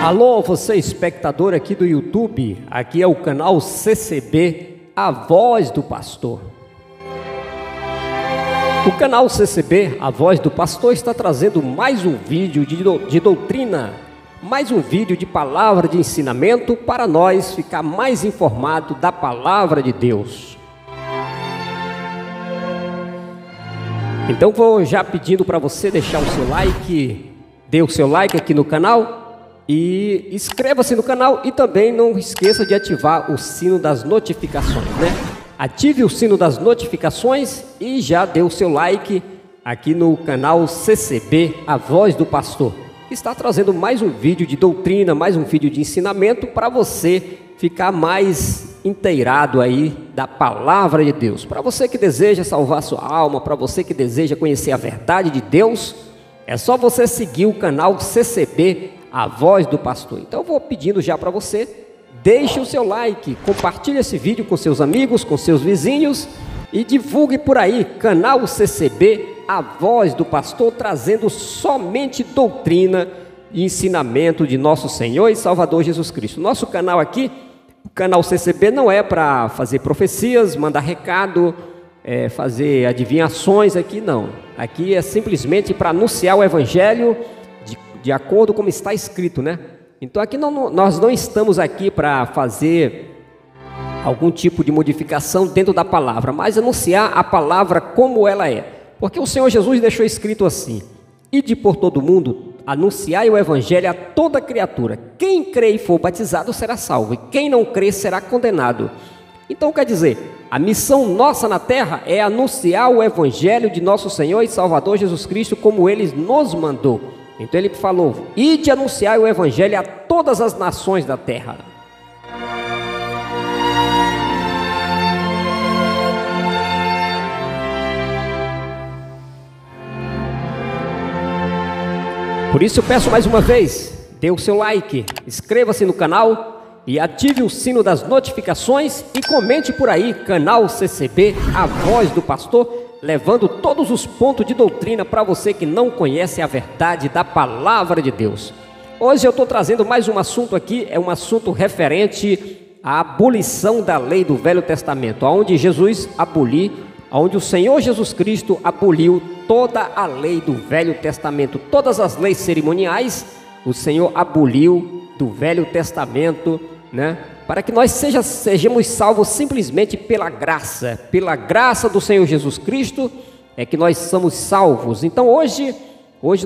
Alô, você espectador aqui do YouTube, aqui é o canal CCB, a voz do pastor. O canal CCB, a voz do pastor, está trazendo mais um vídeo de doutrina, mais um vídeo de palavra de ensinamento para nós ficar mais informado da palavra de Deus. Então vou já pedindo para você deixar o seu like, dê o seu like aqui no canal e inscreva-se no canal e também não esqueça de ativar o sino das notificações, né? Ative o sino das notificações e já dê o seu like aqui no canal CCB, a voz do pastor. Está trazendo mais um vídeo de doutrina, mais um vídeo de ensinamento para você ficar mais inteirado aí da palavra de Deus. Para você que deseja salvar sua alma, para você que deseja conhecer a verdade de Deus, é só você seguir o canal CCB, a voz do pastor. Então eu vou pedindo já para você, deixe o seu like, compartilhe esse vídeo com seus amigos, com seus vizinhos e divulgue por aí, canal CCB, a voz do pastor, trazendo somente doutrina e ensinamento de nosso Senhor e Salvador Jesus Cristo. Nosso canal aqui, o canal CCB, não é para fazer profecias, mandar recado, fazer adivinhações aqui, não. Aqui é simplesmente para anunciar o evangelho de acordo como está escrito, né? Então aqui nós não estamos aqui para fazer algum tipo de modificação dentro da palavra, mas anunciar a palavra como ela é. Porque o Senhor Jesus deixou escrito assim: ide por todo mundo, anunciai o evangelho a toda criatura. Quem crê e for batizado será salvo, e quem não crê será condenado. Então quer dizer, a missão nossa na terra é anunciar o evangelho de nosso Senhor e Salvador Jesus Cristo como Ele nos mandou. Então Ele falou: ide anunciar o evangelho a todas as nações da terra. Por isso eu peço mais uma vez, dê o seu like, inscreva-se no canal e ative o sino das notificações e comente por aí, canal CCB, a voz do pastor, levando todos os pontos de doutrina para você que não conhece a verdade da palavra de Deus. Hoje eu estou trazendo mais um assunto aqui, é um assunto referente à abolição da lei do Velho Testamento, onde Jesus onde o Senhor Jesus Cristo aboliu toda a lei do Velho Testamento, todas as leis cerimoniais, o Senhor aboliu do Velho Testamento, né? Para que nós sejamos salvos simplesmente pela graça do Senhor Jesus Cristo, é que nós somos salvos. Então hoje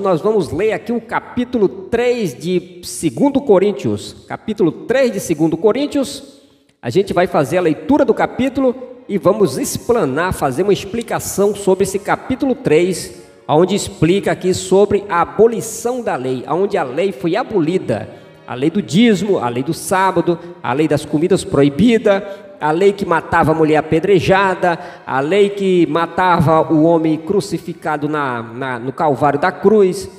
nós vamos ler aqui o capítulo 3 de 2 Coríntios, capítulo 3 de 2 Coríntios, a gente vai fazer a leitura do capítulo e vamos explanar, fazer uma explicação sobre esse capítulo 3, onde explica aqui sobre a abolição da lei, onde a lei foi abolida, a lei do dízimo, a lei do sábado, a lei das comidas proibidas, a lei que matava a mulher apedrejada, a lei que matava o homem crucificado no Calvário da cruz,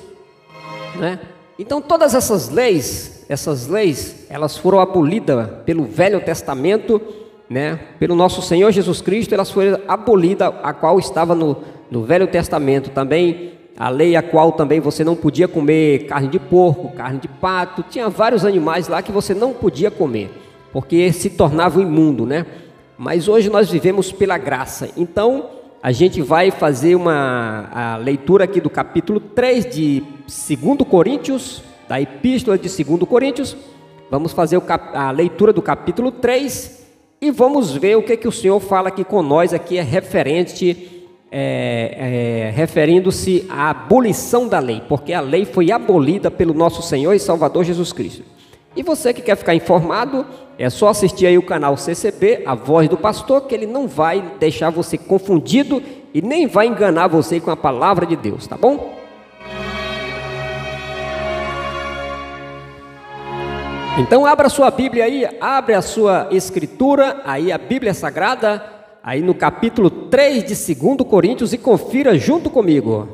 né? Então todas essas leis, elas foram abolidas pelo Velho Testamento, né? Pelo nosso Senhor Jesus Cristo, elas foram abolidas, a qual estava no Velho Testamento também, a lei a qual também você não podia comer carne de porco, carne de pato, tinha vários animais lá que você não podia comer, porque se tornava imundo, né? Mas hoje nós vivemos pela graça. Então a gente vai fazer a leitura aqui do capítulo 3 de 2 Coríntios, da epístola de 2 Coríntios. Vamos fazer a leitura do capítulo 3 e vamos ver o que o Senhor fala aqui com nós, aqui referindo-se à abolição da lei, porque a lei foi abolida pelo nosso Senhor e Salvador Jesus Cristo. E você que quer ficar informado, é só assistir aí o canal CCB, a voz do pastor, que ele não vai deixar você confundido e nem vai enganar você com a palavra de Deus, tá bom? Então abra a sua Bíblia aí, abre a sua escritura, aí a Bíblia Sagrada, aí no capítulo 3 de 2 Coríntios e confira junto comigo.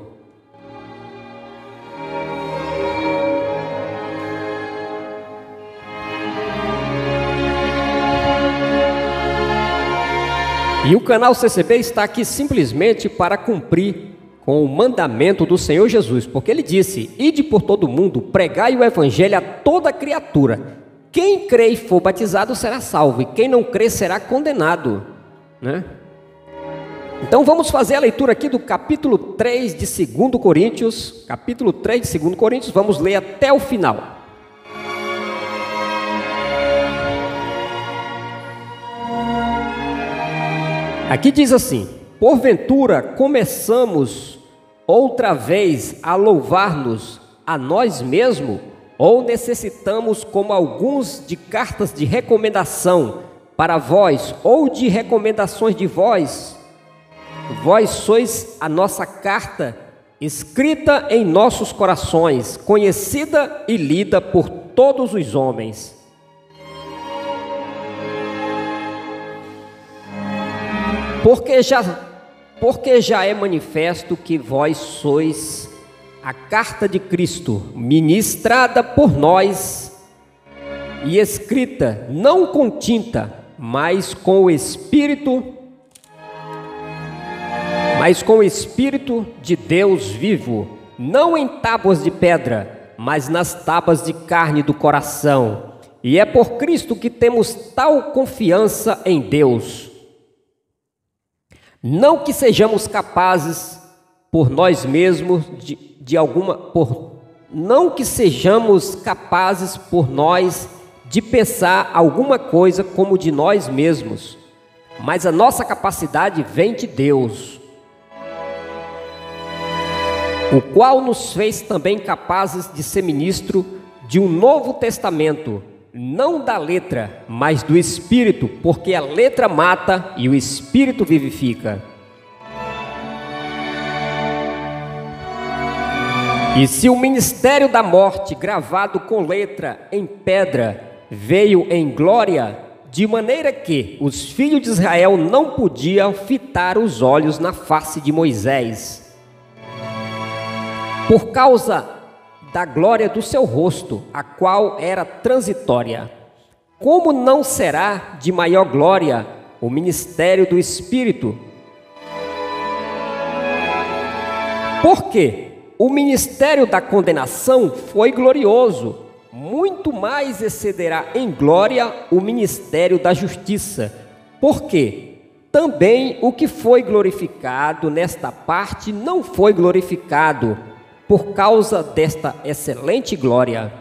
E o canal CCB está aqui simplesmente para cumprir com o mandamento do Senhor Jesus, porque ele disse: ide por todo mundo, pregai o evangelho a toda criatura. Quem crê e for batizado será salvo, e quem não crê será condenado, né? Então vamos fazer a leitura aqui do capítulo 3 de 2 Coríntios, capítulo 3 de 2 Coríntios, vamos ler até o final. Aqui diz assim: porventura começamos outra vez a louvar-nos a nós mesmos, ou necessitamos, como alguns, de cartas de recomendação para vós, ou de recomendações de vós? Vós sois a nossa carta, escrita em nossos corações, conhecida e lida por todos os homens. Porque já é manifesto que vós sois a carta de Cristo, ministrada por nós e escrita, não com tinta, mas com o Espírito de Deus vivo, não em tábuas de pedra, mas nas tábuas de carne do coração. E é por Cristo que temos tal confiança em Deus. Não que sejamos capazes por nós mesmos não que sejamos capazes por nós de pensar alguma coisa como de nós mesmos, mas a nossa capacidade vem de Deus, o qual nos fez também capazes de ser ministro de um novo testamento, não da letra, mas do Espírito, porque a letra mata e o Espírito vivifica. E se o ministério da morte, gravado com letra em pedra, veio em glória, de maneira que os filhos de Israel não podiam fitar os olhos na face de Moisés, por causa da glória do seu rosto, a qual era transitória. Como não será de maior glória o ministério do Espírito? Porque o ministério da condenação foi glorioso, muito mais excederá em glória o ministério da justiça. Porque também o que foi glorificado nesta parte não foi glorificado por causa desta excelente glória.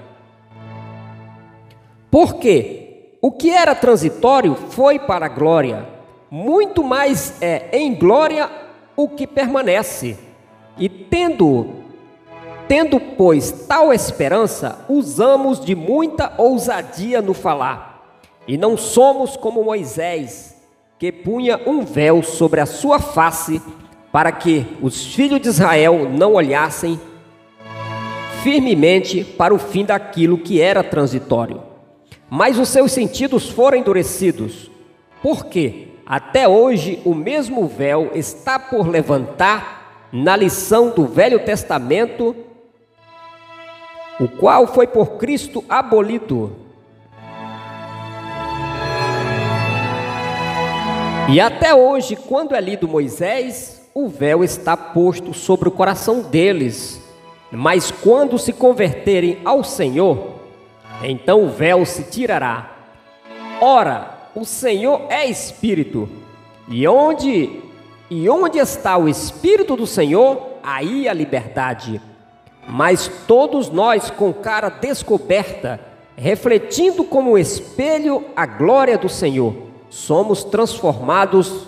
Porque o que era transitório foi para a glória, muito mais é em glória o que permanece. E tendo, pois, tal esperança, usamos de muita ousadia no falar, e não somos como Moisés, que punha um véu sobre a sua face, para que os filhos de Israel não olhassem firmemente para o fim daquilo que era transitório. Mas os seus sentidos foram endurecidos, porque até hoje o mesmo véu está por levantar na lição do Velho Testamento, o qual foi por Cristo abolido. E até hoje, quando é lido Moisés, o véu está posto sobre o coração deles. Mas quando se converterem ao Senhor, então o véu se tirará. Ora, o Senhor é Espírito, e onde está o Espírito do Senhor, aí a liberdade. Mas todos nós, com cara descoberta, refletindo como um espelho a glória do Senhor, somos transformados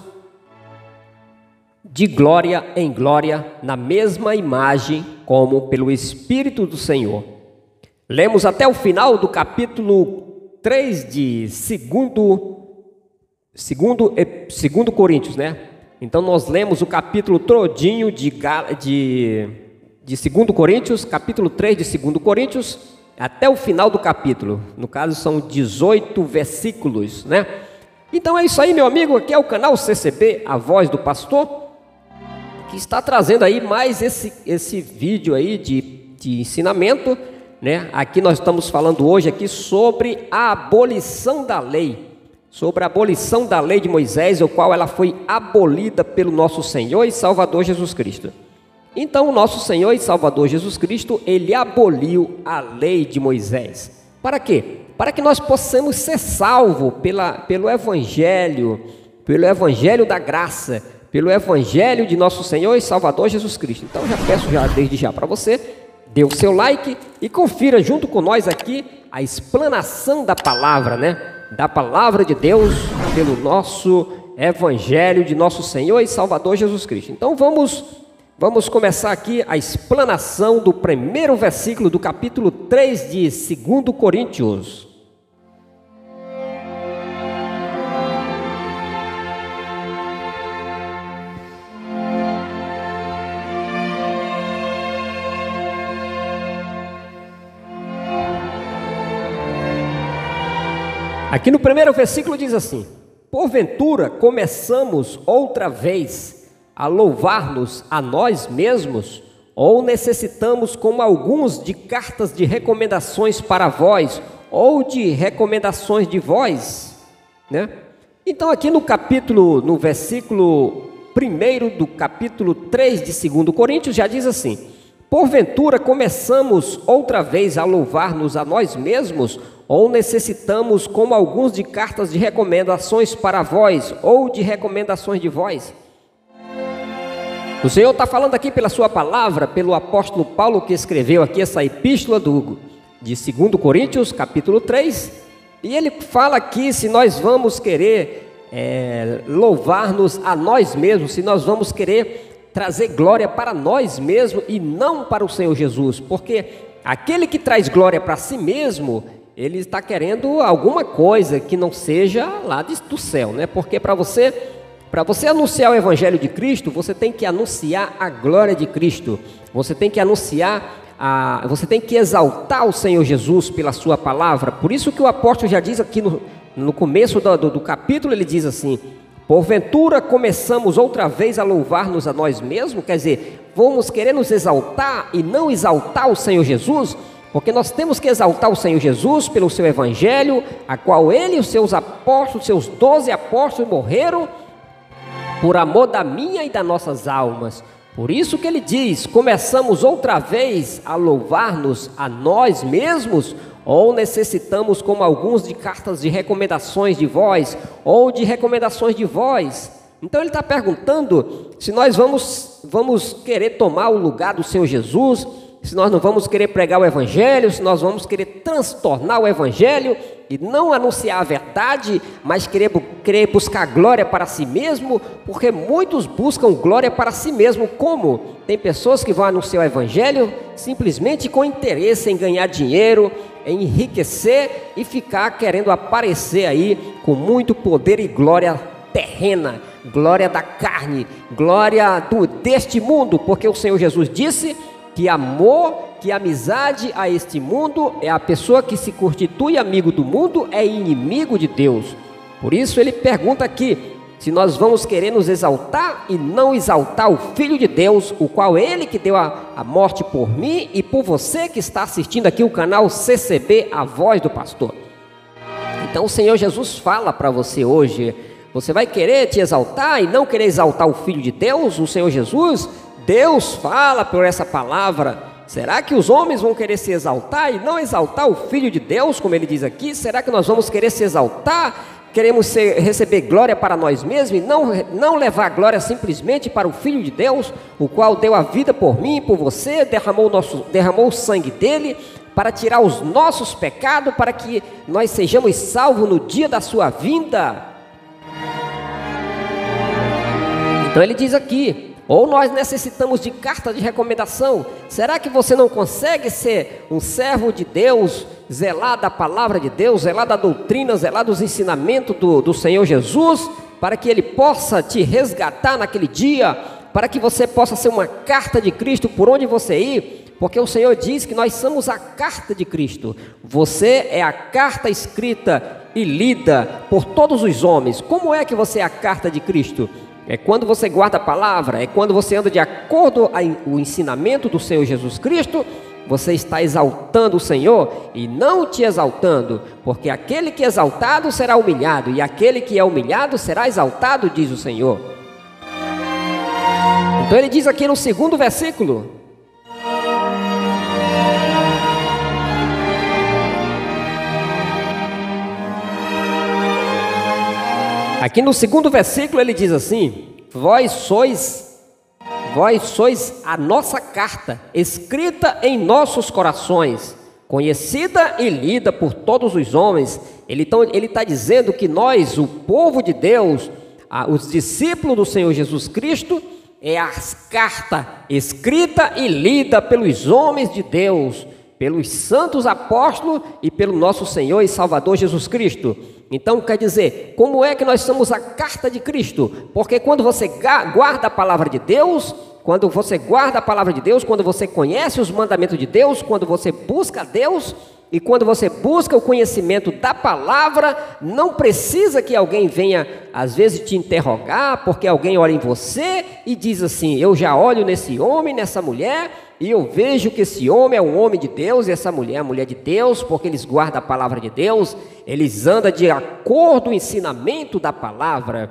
de glória em glória, na mesma imagem, como pelo Espírito do Senhor. Lemos até o final do capítulo 3 de 2 Coríntios, né? Então nós lemos o capítulo todinho de 2 Coríntios, capítulo 3 de 2 Coríntios, até o final do capítulo. No caso são 18 versículos, né? Então é isso aí, meu amigo. Aqui é o canal CCB, a voz do pastor, que está trazendo aí mais esse vídeo aí de ensinamento, né? Aqui nós estamos falando hoje aqui sobre a abolição da lei, sobre a abolição da lei de Moisés, o qual ela foi abolida pelo nosso Senhor e Salvador Jesus Cristo. Então o nosso Senhor e Salvador Jesus Cristo, ele aboliu a lei de Moisés. Para quê? Para que nós possamos ser salvos pelo Evangelho da graça, pelo Evangelho de nosso Senhor e Salvador Jesus Cristo. Então já peço desde já para você, dê o seu like e confira junto com nós aqui a explanação da palavra, né? Da palavra de Deus pelo nosso Evangelho de nosso Senhor e Salvador Jesus Cristo. Então vamos começar aqui a explanação do primeiro versículo do capítulo 3 de 2 Coríntios. Aqui no primeiro versículo diz assim: porventura começamos outra vez a louvar-nos a nós mesmos, ou necessitamos, como alguns, de cartas de recomendações para vós, ou de recomendações de vós, né? Então aqui no versículo 1 do capítulo 3 de 2 Coríntios já diz assim: porventura começamos outra vez a louvar-nos a nós mesmos, ou necessitamos, como alguns, de cartas de recomendações para vós, ou de recomendações de vós? O Senhor está falando aqui pela sua palavra, pelo apóstolo Paulo, que escreveu aqui essa epístola de 2 Coríntios, capítulo 3, e ele fala aqui se nós vamos querer louvar-nos a nós mesmos, se nós vamos querer trazer glória para nós mesmos e não para o Senhor Jesus, porque aquele que traz glória para si mesmo, ele está querendo alguma coisa que não seja lá do céu, né? Porque para você anunciar o Evangelho de Cristo, você tem que anunciar a glória de Cristo, você tem que você tem que exaltar o Senhor Jesus pela sua palavra. Por isso que o apóstolo já diz aqui no começo do capítulo, ele diz assim: porventura começamos outra vez a louvar-nos a nós mesmos, quer dizer, vamos querer nos exaltar e não exaltar o Senhor Jesus, porque nós temos que exaltar o Senhor Jesus pelo seu Evangelho, a qual ele e os seus apóstolos, seus 12 apóstolos morreram por amor da minha e das nossas almas. Por isso que ele diz: começamos outra vez a louvar-nos a nós mesmos, ou necessitamos, como alguns, de cartas de recomendações de vós, ou de recomendações de vós? Então ele está perguntando se nós vamos querer tomar o lugar do Senhor Jesus, se nós não vamos querer pregar o Evangelho, se nós vamos querer transtornar o Evangelho e não anunciar a verdade, mas querer buscar glória para si mesmo, porque muitos buscam glória para si mesmo. Como? Tem pessoas que vão anunciar o Evangelho simplesmente com interesse em ganhar dinheiro, em enriquecer e ficar querendo aparecer aí com muito poder e glória terrena, glória da carne, glória deste mundo, porque o Senhor Jesus disse que amor, que amizade a este mundo, a pessoa que se constitui amigo do mundo é inimigo de Deus. Por isso ele pergunta aqui se nós vamos querer nos exaltar e não exaltar o Filho de Deus, o qual ele que deu a morte por mim e por você que está assistindo aqui o canal CCB, a voz do pastor. Então o Senhor Jesus fala para você hoje: você vai querer te exaltar e não querer exaltar o Filho de Deus, o Senhor Jesus? Deus fala por essa palavra. Será que os homens vão querer se exaltar e não exaltar o Filho de Deus, como ele diz aqui? Será que nós vamos querer se exaltar? Queremos receber glória para nós mesmos e não levar glória simplesmente para o Filho de Deus, o qual deu a vida por mim e por você, derramou o sangue dele para tirar os nossos pecados, para que nós sejamos salvos no dia da sua vinda. Então ele diz aqui: ou nós necessitamos de carta de recomendação. Será que você não consegue ser um servo de Deus, zelar da palavra de Deus, zelar da doutrina, zelar dos ensinamentos do Senhor Jesus, para que Ele possa te resgatar naquele dia, para que você possa ser uma carta de Cristo por onde você ir? Porque o Senhor diz que nós somos a carta de Cristo. Você é a carta escrita e lida por todos os homens. Como é que você é a carta de Cristo? É quando você guarda a palavra, é quando você anda de acordo com o ensinamento do Senhor Jesus Cristo. Você está exaltando o Senhor e não te exaltando, porque aquele que é exaltado será humilhado, e aquele que é humilhado será exaltado, diz o Senhor. Então ele diz aqui no segundo versículo: aqui no segundo versículo ele diz assim: vós sois a nossa carta, escrita em nossos corações, conhecida e lida por todos os homens. Ele está dizendo que nós, o povo de Deus, os discípulos do Senhor Jesus Cristo, é a carta escrita e lida pelos homens de Deus, pelos santos apóstolos e pelo nosso Senhor e Salvador Jesus Cristo. Então quer dizer, como é que nós somos a carta de Cristo? Porque quando você guarda a palavra de Deus, quando você conhece os mandamentos de Deus, quando você busca Deus e quando você busca o conhecimento da palavra, não precisa que alguém venha às vezes te interrogar, porque alguém olha em você e diz assim: eu já olho nesse homem, nessa mulher, e eu vejo que esse homem é um homem de Deus e essa mulher é a mulher de Deus, porque eles guardam a palavra de Deus, eles andam de acordo com o ensinamento da palavra.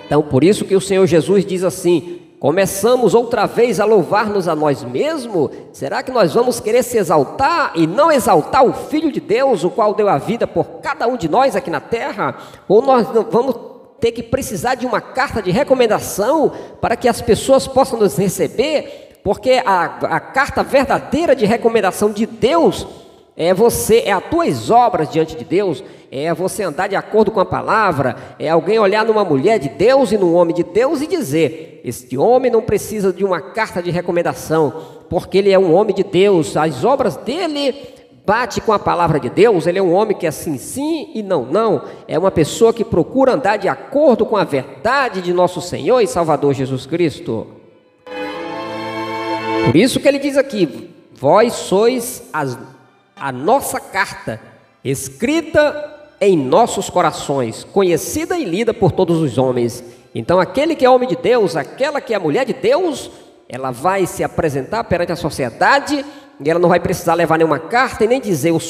Então por isso que o Senhor Jesus diz assim: começamos outra vez a louvar-nos a nós mesmos? Será que nós vamos querer se exaltar e não exaltar o Filho de Deus, o qual deu a vida por cada um de nós aqui na terra? Ou nós vamos ter que precisar de uma carta de recomendação para que as pessoas possam nos receber? Porque a carta verdadeira de recomendação de Deus é as tuas obras diante de Deus, é você andar de acordo com a palavra, é alguém olhar numa mulher de Deus e num homem de Deus e dizer: este homem não precisa de uma carta de recomendação, porque ele é um homem de Deus, as obras dele bate com a palavra de Deus, ele é um homem que é sim, sim e não, não, é uma pessoa que procura andar de acordo com a verdade de nosso Senhor e Salvador Jesus Cristo. Por isso que ele diz aqui: vós sois a nossa carta, escrita em nossos corações, conhecida e lida por todos os homens. Então aquele que é homem de Deus, aquela que é a mulher de Deus, ela vai se apresentar perante a sociedade e ela não vai precisar levar nenhuma carta e nem dizer eu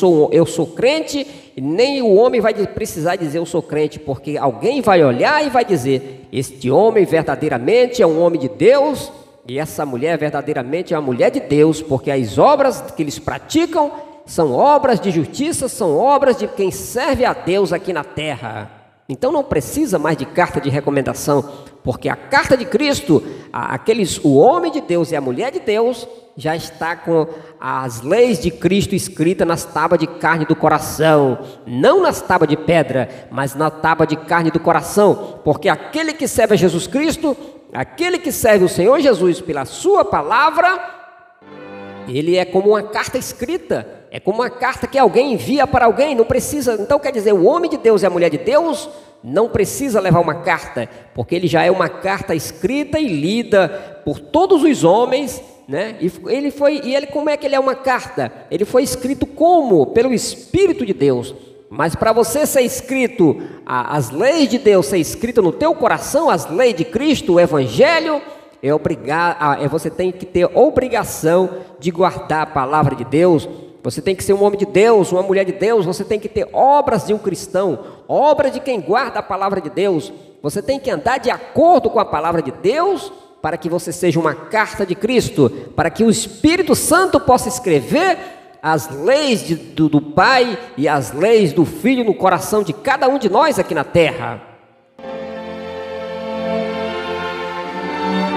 sou crente, nem o homem vai precisar dizer eu sou crente, porque alguém vai olhar e vai dizer: este homem verdadeiramente é um homem de Deus e essa mulher verdadeiramente é uma mulher de Deus, porque as obras que eles praticam são obras de justiça, são obras de quem serve a Deus aqui na terra. Então não precisa mais de carta de recomendação, porque a carta de Cristo, o homem de Deus e a mulher de Deus, já está com as leis de Cristo escritas nas tábuas de carne do coração, não nas tábuas de pedra, mas na tábua de carne do coração, porque aquele que serve a Jesus Cristo, aquele que serve o Senhor Jesus pela sua palavra, ele é como uma carta escrita, é como uma carta que alguém envia para alguém, não precisa. Então quer dizer, o homem de Deus e a mulher de Deus não precisa levar uma carta, porque ele já é uma carta escrita e lida por todos os homens, né? Como é que ele é uma carta? Ele foi escrito como? Pelo Espírito de Deus. Mas para você ser escrito, as leis de Deus ser escritas no teu coração, as leis de Cristo, o Evangelho, você tem que ter obrigação de guardar a palavra de Deus. Você tem que ser um homem de Deus, uma mulher de Deus. Você tem que ter obras de um cristão, obras de quem guarda a palavra de Deus. Você tem que andar de acordo com a palavra de Deus, para que você seja uma carta de Cristo, para que o Espírito Santo possa escrever as leis do Pai e as leis do Filho no coração de cada um de nós aqui na terra.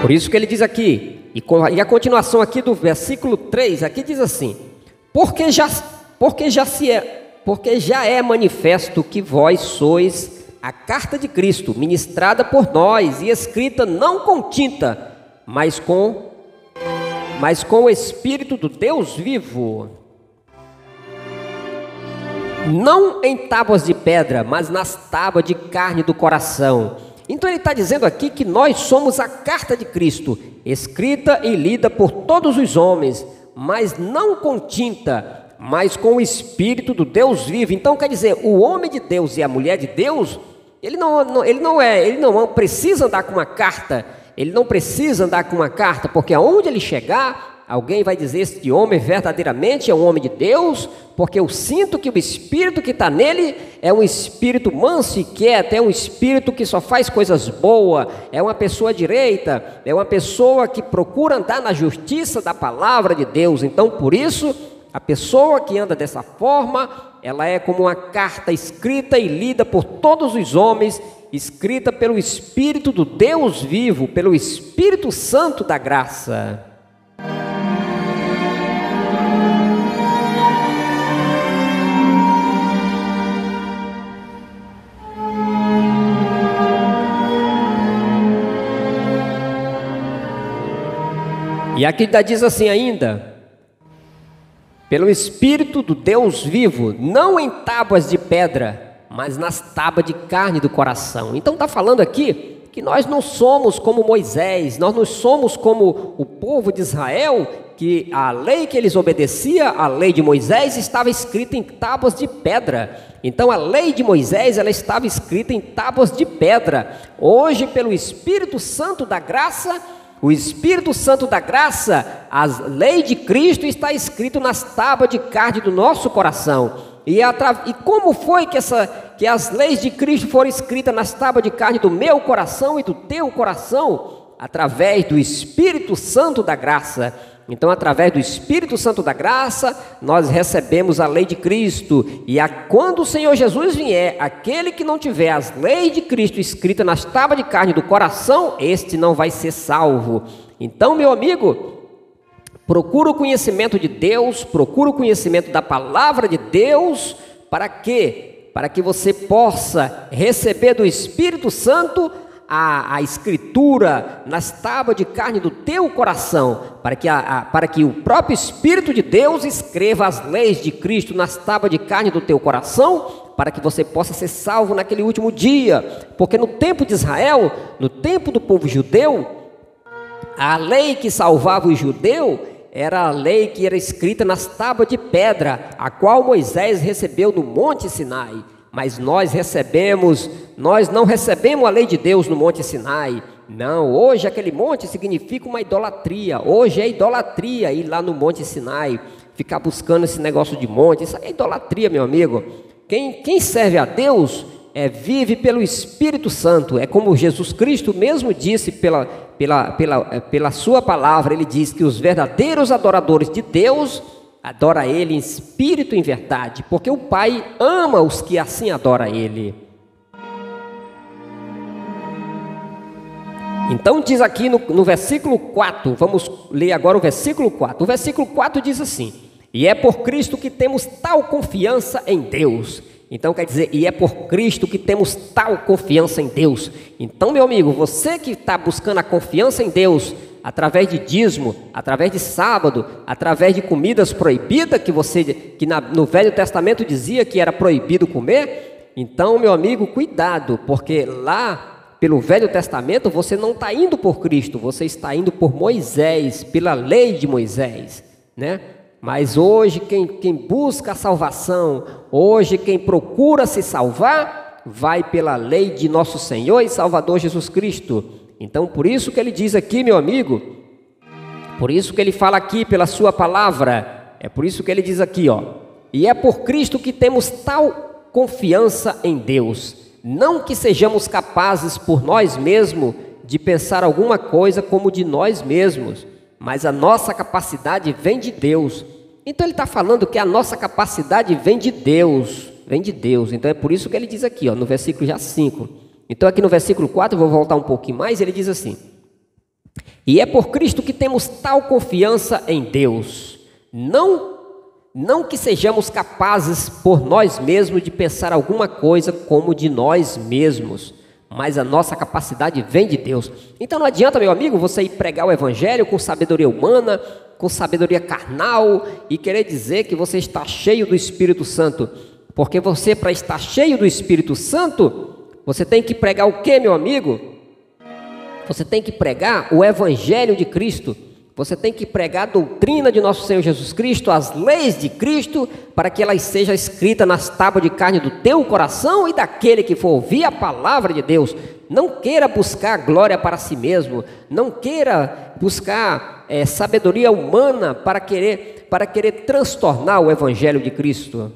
Por isso que ele diz aqui, e a continuação aqui do versículo 3, aqui diz assim: porque já é manifesto que vós sois a carta de Cristo, ministrada por nós e escrita não com tinta, mas com o Espírito do Deus vivo, não em tábuas de pedra, mas nas tábuas de carne do coração. Então ele está dizendo aqui que nós somos a carta de Cristo, escrita e lida por todos os homens, mas não com tinta, mas com o Espírito do Deus vivo. Então quer dizer, o homem de Deus e a mulher de Deus, ele não precisa andar com uma carta, porque aonde ele chegar, Alguém vai dizer: este homem verdadeiramente é um homem de Deus, porque eu sinto que o espírito que está nele é um espírito manso e quieto, é um espírito que só faz coisas boas, é uma pessoa direita, é uma pessoa que procura andar na justiça da palavra de Deus. Então, por isso, a pessoa que anda dessa forma, ela é como uma carta escrita e lida por todos os homens, escrita pelo Espírito do Deus vivo, pelo Espírito Santo da graça. E aqui diz assim ainda: pelo Espírito do Deus vivo, não em tábuas de pedra, mas nas tábuas de carne do coração. Então está falando aqui que nós não somos como Moisés, nós não somos como o povo de Israel, que a lei que eles obedeciam, a lei de Moisés, estava escrita em tábuas de pedra. Então a lei de Moisés, ela estava escrita em tábuas de pedra. Hoje, pelo Espírito Santo da graça, o Espírito Santo da graça, a lei de Cristo está escrito nas tábuas de carne do nosso coração. E como foi que as leis de Cristo foram escritas nas tábuas de carne do meu coração e do teu coração? Através do Espírito Santo da graça. Então, através do Espírito Santo da graça, nós recebemos a lei de Cristo. E quando o Senhor Jesus vier, aquele que não tiver as leis de Cristo escritas nas tábuas de carne do coração, este não vai ser salvo. Então, meu amigo, procura o conhecimento de Deus, procura o conhecimento da palavra de Deus. Para quê? Para que você possa receber do Espírito Santo a escritura nas tábuas de carne do teu coração, para que o próprio Espírito de Deus escreva as leis de Cristo nas tábuas de carne do teu coração, para que você possa ser salvo naquele último dia. Porque no tempo de Israel, no tempo do povo judeu, a lei que salvava o judeu era a lei que era escrita nas tábuas de pedra, a qual Moisés recebeu no Monte Sinai. Mas nós não recebemos a lei de Deus no Monte Sinai. Não, hoje aquele monte significa uma idolatria. Hoje é idolatria ir lá no Monte Sinai, ficar buscando esse negócio de monte. Isso é idolatria, meu amigo. Quem serve a Deus vive pelo Espírito Santo. É como Jesus Cristo mesmo disse pela sua palavra. Ele diz que os verdadeiros adoradores de Deus adora Ele em espírito e em verdade, porque o Pai ama os que assim adoram Ele. Então diz aqui no versículo 4, vamos ler agora o versículo 4. O versículo 4 diz assim: e é por Cristo que temos tal confiança em Deus. Então quer dizer, e é por Cristo que temos tal confiança em Deus. Então, meu amigo, você que está buscando a confiança em Deus, através de dízimo, através de sábado, através de comidas proibidas no Velho Testamento dizia que era proibido comer. Então, meu amigo, cuidado, porque lá pelo Velho Testamento você não está indo por Cristo, você está indo por Moisés, pela lei de Moisés, né? Mas hoje quem busca a salvação, hoje quem procura se salvar, vai pela lei de nosso Senhor e Salvador Jesus Cristo. Então, por isso que ele diz aqui, meu amigo, por isso que ele fala aqui pela sua palavra, é por isso que ele diz aqui, ó: e é por Cristo que temos tal confiança em Deus, não que sejamos capazes por nós mesmos de pensar alguma coisa como de nós mesmos, mas a nossa capacidade vem de Deus. Então ele está falando que a nossa capacidade vem de Deus, Então é por isso que ele diz aqui, ó, no versículo já 5. Então aqui no versículo 4, eu vou voltar um pouquinho mais, ele diz assim: e é por Cristo que temos tal confiança em Deus, não que sejamos capazes por nós mesmos de pensar alguma coisa como de nós mesmos, mas a nossa capacidade vem de Deus. Então não adianta, meu amigo, você ir pregar o evangelho com sabedoria humana, com sabedoria carnal, e querer dizer que você está cheio do Espírito Santo. Porque você, para estar cheio do Espírito Santo, você tem que pregar o quê, meu amigo? Você tem que pregar o evangelho de Cristo. Você tem que pregar a doutrina de nosso Senhor Jesus Cristo, as leis de Cristo, para que elas sejam escritas nas tábuas de carne do teu coração e daquele que for ouvir a palavra de Deus. Não queira buscar glória para si mesmo, não queira buscar sabedoria humana para querer transtornar o Evangelho de Cristo.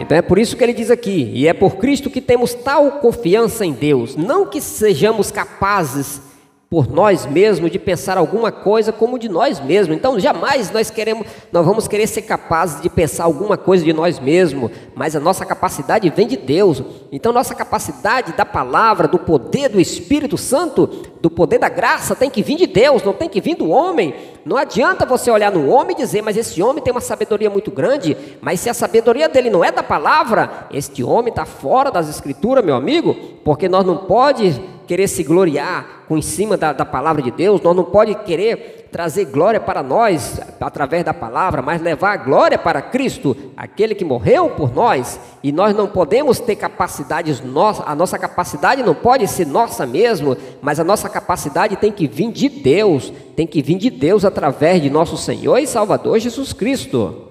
Então é por isso que ele diz aqui: e é por Cristo que temos tal confiança em Deus, não que sejamos capazes por nós mesmos de pensar alguma coisa como de nós mesmos. Então jamais nós vamos querer ser capazes de pensar alguma coisa de nós mesmos, mas a nossa capacidade vem de Deus. Então nossa capacidade da palavra, do poder do Espírito Santo, do poder da graça, tem que vir de Deus, não tem que vir do homem. Não adianta você olhar no homem e dizer: mas esse homem tem uma sabedoria muito grande, mas se a sabedoria dele não é da palavra, este homem está fora das Escrituras, meu amigo, porque nós não podemos querer se gloriar em cima da palavra de Deus. Nós não podemos querer trazer glória para nós através da palavra, mas levar a glória para Cristo, aquele que morreu por nós. E nós não podemos ter capacidades nossas, a nossa capacidade não pode ser nossa mesmo, mas a nossa capacidade tem que vir de Deus, tem que vir de Deus através de nosso Senhor e Salvador Jesus Cristo.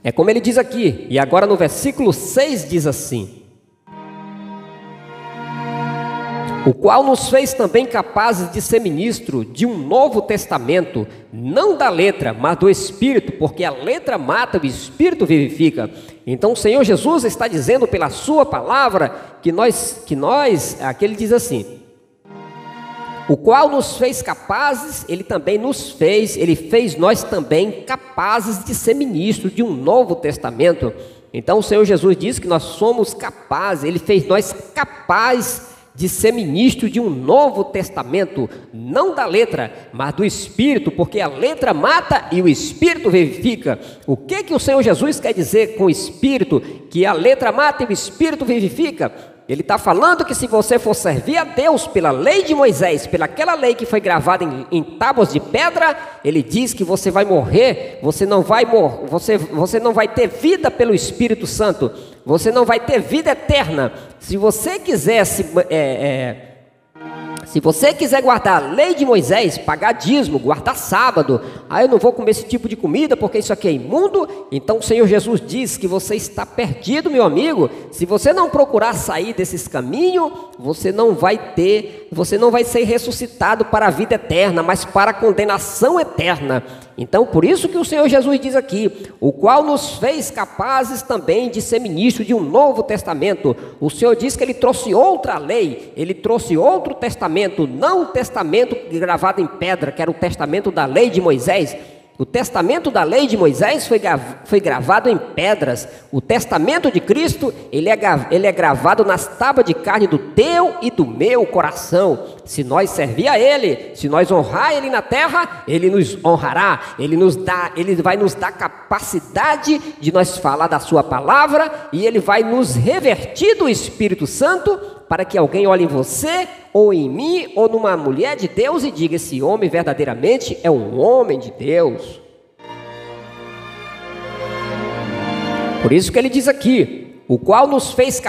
É como ele diz aqui, e agora no versículo 6 diz assim: o qual nos fez também capazes de ser ministro de um novo testamento, não da letra, mas do Espírito, porque a letra mata, o Espírito vivifica. Então o Senhor Jesus está dizendo pela sua palavra que aqui ele diz assim: o qual nos fez capazes, ele fez nós também capazes de ser ministro de um novo testamento. Então o Senhor Jesus diz que nós somos capazes, ele fez nós capazes de ser ministro de um novo testamento, não da letra, mas do Espírito, porque a letra mata e o Espírito vivifica. O que o Senhor Jesus quer dizer com o Espírito? Que a letra mata e o Espírito vivifica. Ele está falando que se você for servir a Deus pela lei de Moisés, pelaquela lei que foi gravada em tábuas de pedra, ele diz que você vai morrer, você não vai ter vida pelo Espírito Santo, você não vai ter vida eterna. Se você quiser se você quiser guardar a lei de Moisés, pagar dízimo, guardar sábado, eu não vou comer esse tipo de comida porque isso aqui é imundo, então o Senhor Jesus diz que você está perdido, meu amigo. Se você não procurar sair desses caminhos, você não vai ser ressuscitado para a vida eterna, mas para a condenação eterna. Então por isso que o Senhor Jesus diz aqui: o qual nos fez capazes também de ser ministro de um novo testamento. O Senhor diz que ele trouxe outra lei, ele trouxe outro testamento, não o testamento gravado em pedra, que era o testamento da lei de Moisés. O testamento da lei de Moisés foi gravado em pedras. O testamento de Cristo, ele é gravado nas tábuas de carne do teu e do meu coração. Se nós servir a Ele, se nós honrar Ele na terra, Ele nos honrará. Ele vai nos dar capacidade de nós falar da sua palavra, e Ele vai nos revertir do Espírito Santo, para que alguém olhe em você, ou em mim, ou numa mulher de Deus e diga: esse homem verdadeiramente é um homem de Deus. Por isso que ele diz aqui: o qual nos fez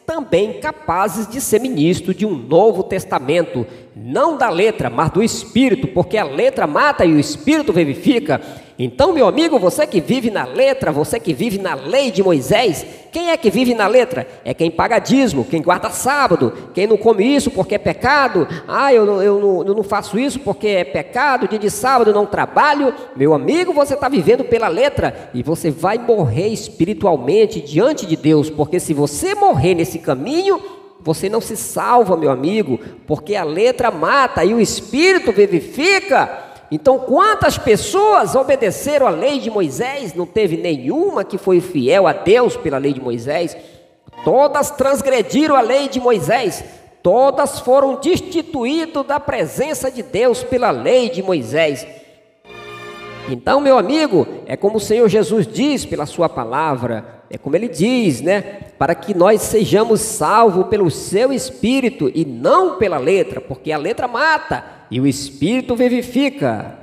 também capazes de ser ministro de um novo testamento, não da letra, mas do Espírito, porque a letra mata e o Espírito vivifica. Então, meu amigo, você que vive na letra, você que vive na lei de Moisés, quem é que vive na letra? É quem paga dízimo, quem guarda sábado, quem não come isso porque é pecado. Eu não faço isso porque é pecado, dia de sábado eu não trabalho. Meu amigo, você está vivendo pela letra e você vai morrer espiritualmente diante de Deus, porque se você morrer nesse caminho, você não se salva, meu amigo, porque a letra mata e o Espírito vivifica. Então, quantas pessoas obedeceram a lei de Moisés? Não teve nenhuma que foi fiel a Deus pela lei de Moisés. Todas transgrediram a lei de Moisés. Todas foram destituídas da presença de Deus pela lei de Moisés. Então, meu amigo, é como o Senhor Jesus diz pela sua palavra, é como ele diz, né? Para que nós sejamos salvos pelo seu Espírito e não pela letra, porque a letra mata e o Espírito vivifica.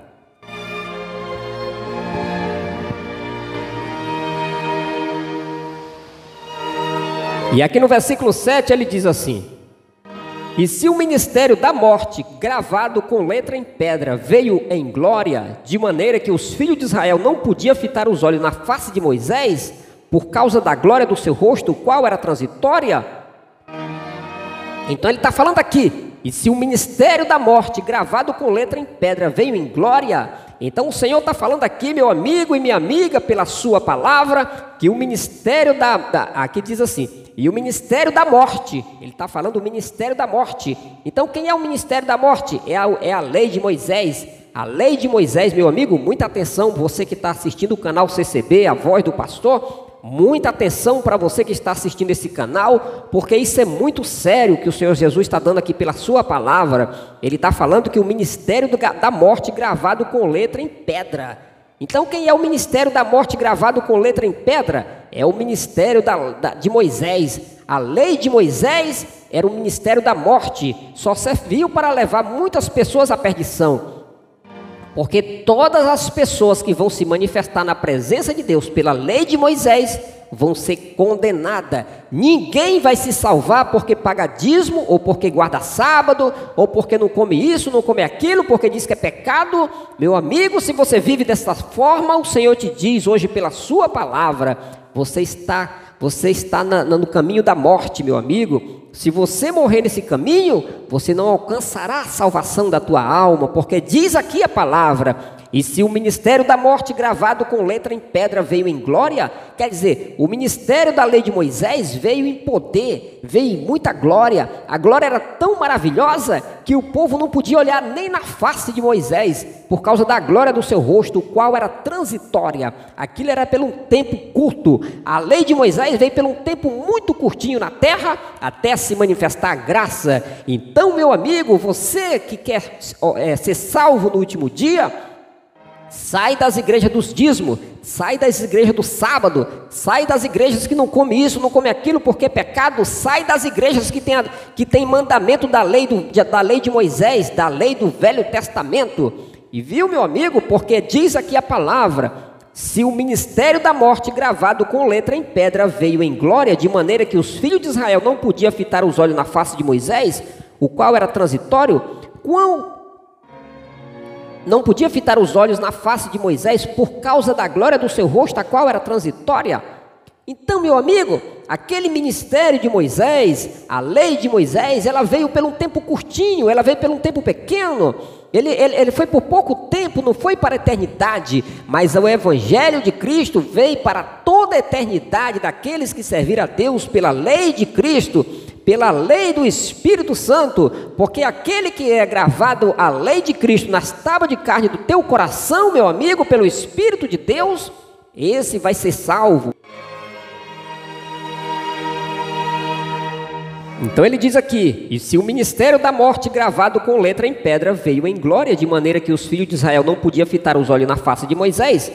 E aqui no versículo 7 ele diz assim: e se o ministério da morte, gravado com letra em pedra, veio em glória, de maneira que os filhos de Israel não podiam fitar os olhos na face de Moisés, por causa da glória do seu rosto, o qual era transitória, Então ele está falando aqui, e se o ministério da morte gravado com letra em pedra veio em glória, então o Senhor está falando aqui, meu amigo e minha amiga, pela sua palavra, que o ministério aqui diz assim, e o ministério da morte, ele está falando do ministério da morte. Então quem é o ministério da morte? É a lei de Moisés. A lei de Moisés, meu amigo, muita atenção, você que está assistindo o canal CCB, a voz do pastor, muita atenção para você que está assistindo esse canal, porque isso é muito sério que o Senhor Jesus está dando aqui pela sua palavra. Ele está falando que o ministério da morte gravado com letra em pedra. Então quem é o ministério da morte gravado com letra em pedra? É o ministério de Moisés. A lei de Moisés era o ministério da morte, só serviu para levar muitas pessoas à perdição. Porque todas as pessoas que vão se manifestar na presença de Deus pela lei de Moisés vão ser condenadas. Ninguém vai se salvar porque paga dízimo, ou porque guarda sábado, ou porque não come isso, não come aquilo, porque diz que é pecado. Meu amigo, se você vive dessa forma, o Senhor te diz hoje pela sua palavra, você está no caminho da morte, meu amigo. Se você morrer nesse caminho, você não alcançará a salvação da tua alma, porque diz aqui a palavra, e se o ministério da morte gravado com letra em pedra veio em glória, quer dizer, o ministério da lei de Moisés veio em poder, veio em muita glória. A glória era tão maravilhosa que o povo não podia olhar nem na face de Moisés, por causa da glória do seu rosto, o qual era transitória. Aquilo era pelo um tempo curto. A lei de Moisés veio pelo um tempo muito curtinho na terra, até se manifestar a graça. Então, meu amigo, você que quer ser salvo no último dia, sai das igrejas dos dízimos, sai das igrejas do sábado, sai das igrejas que não come isso, não come aquilo porque é pecado, sai das igrejas que tem mandamento da lei de Moisés, da lei do Velho Testamento. E viu, meu amigo, porque diz aqui a palavra, se o ministério da morte gravado com letra em pedra veio em glória, de maneira que os filhos de Israel não podiam fitar os olhos na face de Moisés, o qual era transitório, não podia fitar os olhos na face de Moisés por causa da glória do seu rosto, a qual era transitória. Então, meu amigo, aquele ministério de Moisés, a lei de Moisés, ela veio por um tempo curtinho, ela veio por um tempo pequeno, ele foi por pouco tempo, não foi para a eternidade, mas o evangelho de Cristo veio para toda a eternidade daqueles que serviram a Deus pela lei de Cristo, pela lei do Espírito Santo, porque aquele que é gravado a lei de Cristo nas tábuas de carne do teu coração, meu amigo, pelo Espírito de Deus, esse vai ser salvo. Então ele diz aqui, e se o ministério da morte gravado com letra em pedra veio em glória, de maneira que os filhos de Israel não podiam fitar os olhos na face de Moisés,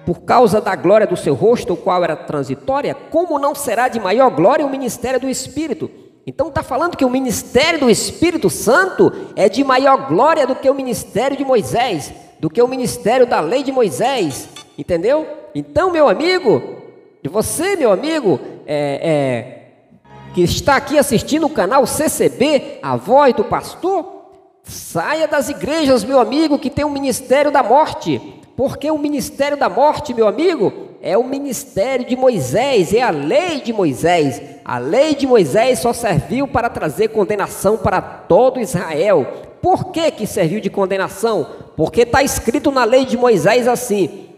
por causa da glória do seu rosto, o qual era transitória, como não será de maior glória o ministério do Espírito? Então está falando que o ministério do Espírito Santo é de maior glória do que o ministério de Moisés, do que o ministério da lei de Moisés, entendeu? Então, meu amigo, e você, meu amigo, que está aqui assistindo o canal CCB, a voz do pastor, saia das igrejas, meu amigo, que tem o ministério da morte, porque o ministério da morte, meu amigo, é o ministério de Moisés, é a lei de Moisés. A lei de Moisés só serviu para trazer condenação para todo Israel. Por que que serviu de condenação? Porque está escrito na lei de Moisés assim: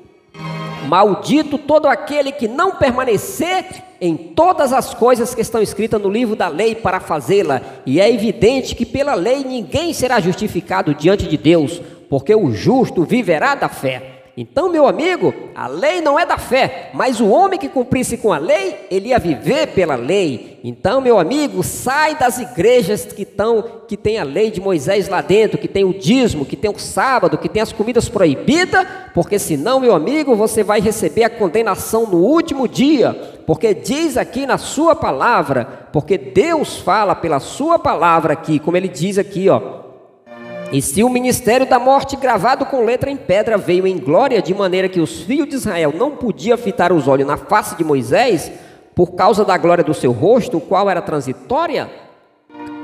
maldito todo aquele que não permanecer em todas as coisas que estão escritas no livro da lei para fazê-la. E é evidente que pela lei ninguém será justificado diante de Deus, porque o justo viverá da fé. Então, meu amigo, a lei não é da fé, mas o homem que cumprisse com a lei, ele ia viver pela lei. Então, meu amigo, sai das igrejas que tem a lei de Moisés lá dentro, que tem o dízimo, que tem o sábado, que tem as comidas proibidas, porque senão, meu amigo, você vai receber a condenação no último dia, porque diz aqui na sua palavra, porque Deus fala pela sua palavra aqui, como ele diz aqui, ó. E se o ministério da morte gravado com letra em pedra veio em glória, de maneira que os filhos de Israel não podiam fitar os olhos na face de Moisés, por causa da glória do seu rosto, o qual era transitória,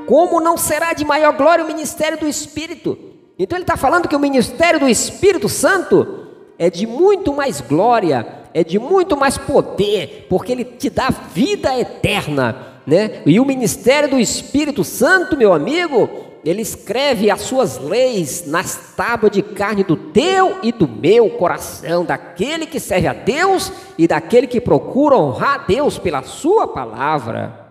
como não será de maior glória o ministério do Espírito? Então ele está falando que o ministério do Espírito Santo é de muito mais glória, é de muito mais poder, porque ele te dá vida eterna. né? E o ministério do Espírito Santo, meu amigo, ele escreve as suas leis nas tábuas de carne do teu e do meu coração, daquele que serve a Deus e daquele que procura honrar a Deus pela sua palavra.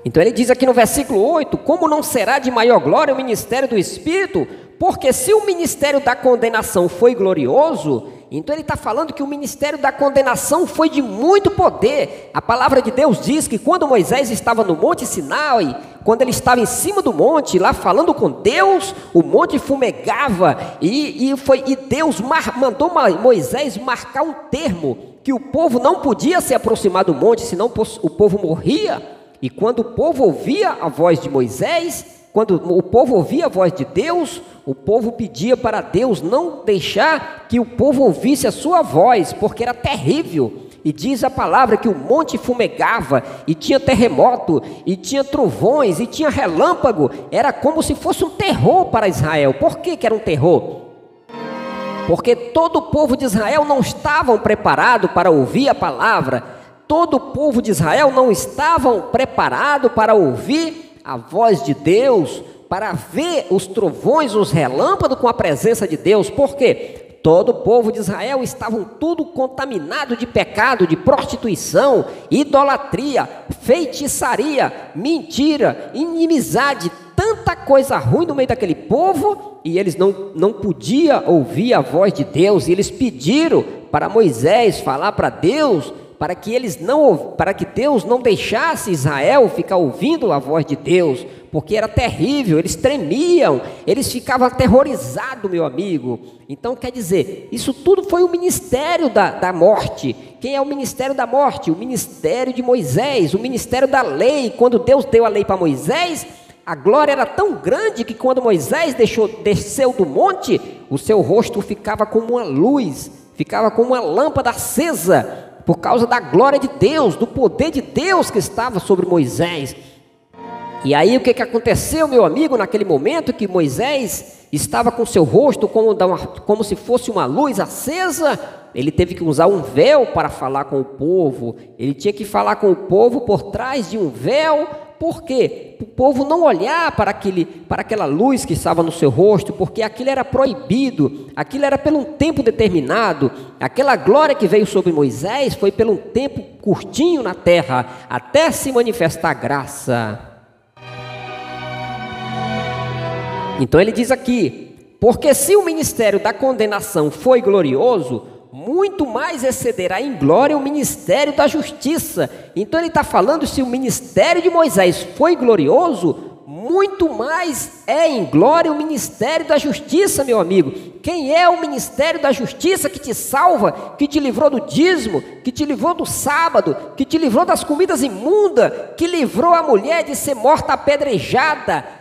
Então ele diz aqui no versículo 8, como não será de maior glória o ministério do Espírito? Porque se o ministério da condenação foi glorioso, então ele está falando que o ministério da condenação foi de muito poder. A palavra de Deus diz que quando Moisés estava no Monte Sinai, quando ele estava em cima do monte, lá falando com Deus, o monte fumegava, e Deus mandou Moisés marcar um termo, que o povo não podia se aproximar do monte, senão o povo morria. E quando o povo ouvia a voz de Moisés, quando o povo ouvia a voz de Deus, o povo pedia para Deus não deixar que o povo ouvisse a sua voz, porque era terrível. E diz a palavra que o monte fumegava, e tinha terremoto, e tinha trovões, e tinha relâmpago. Era como se fosse um terror para Israel. Por que era um terror? Porque todo o povo de Israel não estava preparado para ouvir a palavra. Todo o povo de Israel não estava preparado para ouvir a voz de Deus, para ver os trovões, os relâmpagos com a presença de Deus. Por quê? Todo o povo de Israel estavam tudo contaminado de pecado, de prostituição, idolatria, feitiçaria, mentira, inimizade, tanta coisa ruim no meio daquele povo, e eles não podiam ouvir a voz de Deus. E eles pediram para Moisés falar para Deus, para que Deus não deixasse Israel ficar ouvindo a voz de Deus, porque era terrível, eles tremiam, eles ficavam aterrorizados, meu amigo. Então quer dizer, isso tudo foi o ministério da morte. Quem é o ministério da morte? O ministério de Moisés, o ministério da lei. Quando Deus deu a lei para Moisés, a glória era tão grande que quando Moisés desceu do monte, o seu rosto ficava como uma luz, ficava como uma lâmpada acesa, por causa da glória de Deus, do poder de Deus que estava sobre Moisés. E aí o que aconteceu, meu amigo, naquele momento que Moisés estava com seu rosto como se fosse uma luz acesa? Ele teve que usar um véu para falar com o povo. Ele tinha que falar com o povo por trás de um véu. Por quê? O povo não olhar para aquela luz que estava no seu rosto, porque aquilo era proibido, aquilo era por um tempo determinado. Aquela glória que veio sobre Moisés foi por um tempo curtinho na terra, até se manifestar a graça. Então ele diz aqui, porque se o ministério da condenação foi glorioso, muito mais excederá em glória o ministério da justiça. Então ele está falando, se o ministério de Moisés foi glorioso, muito mais é em glória o ministério da justiça, meu amigo. Quem é o ministério da justiça que te salva, que te livrou do dízimo, que te livrou do sábado, que te livrou das comidas imundas, que livrou a mulher de ser morta apedrejada,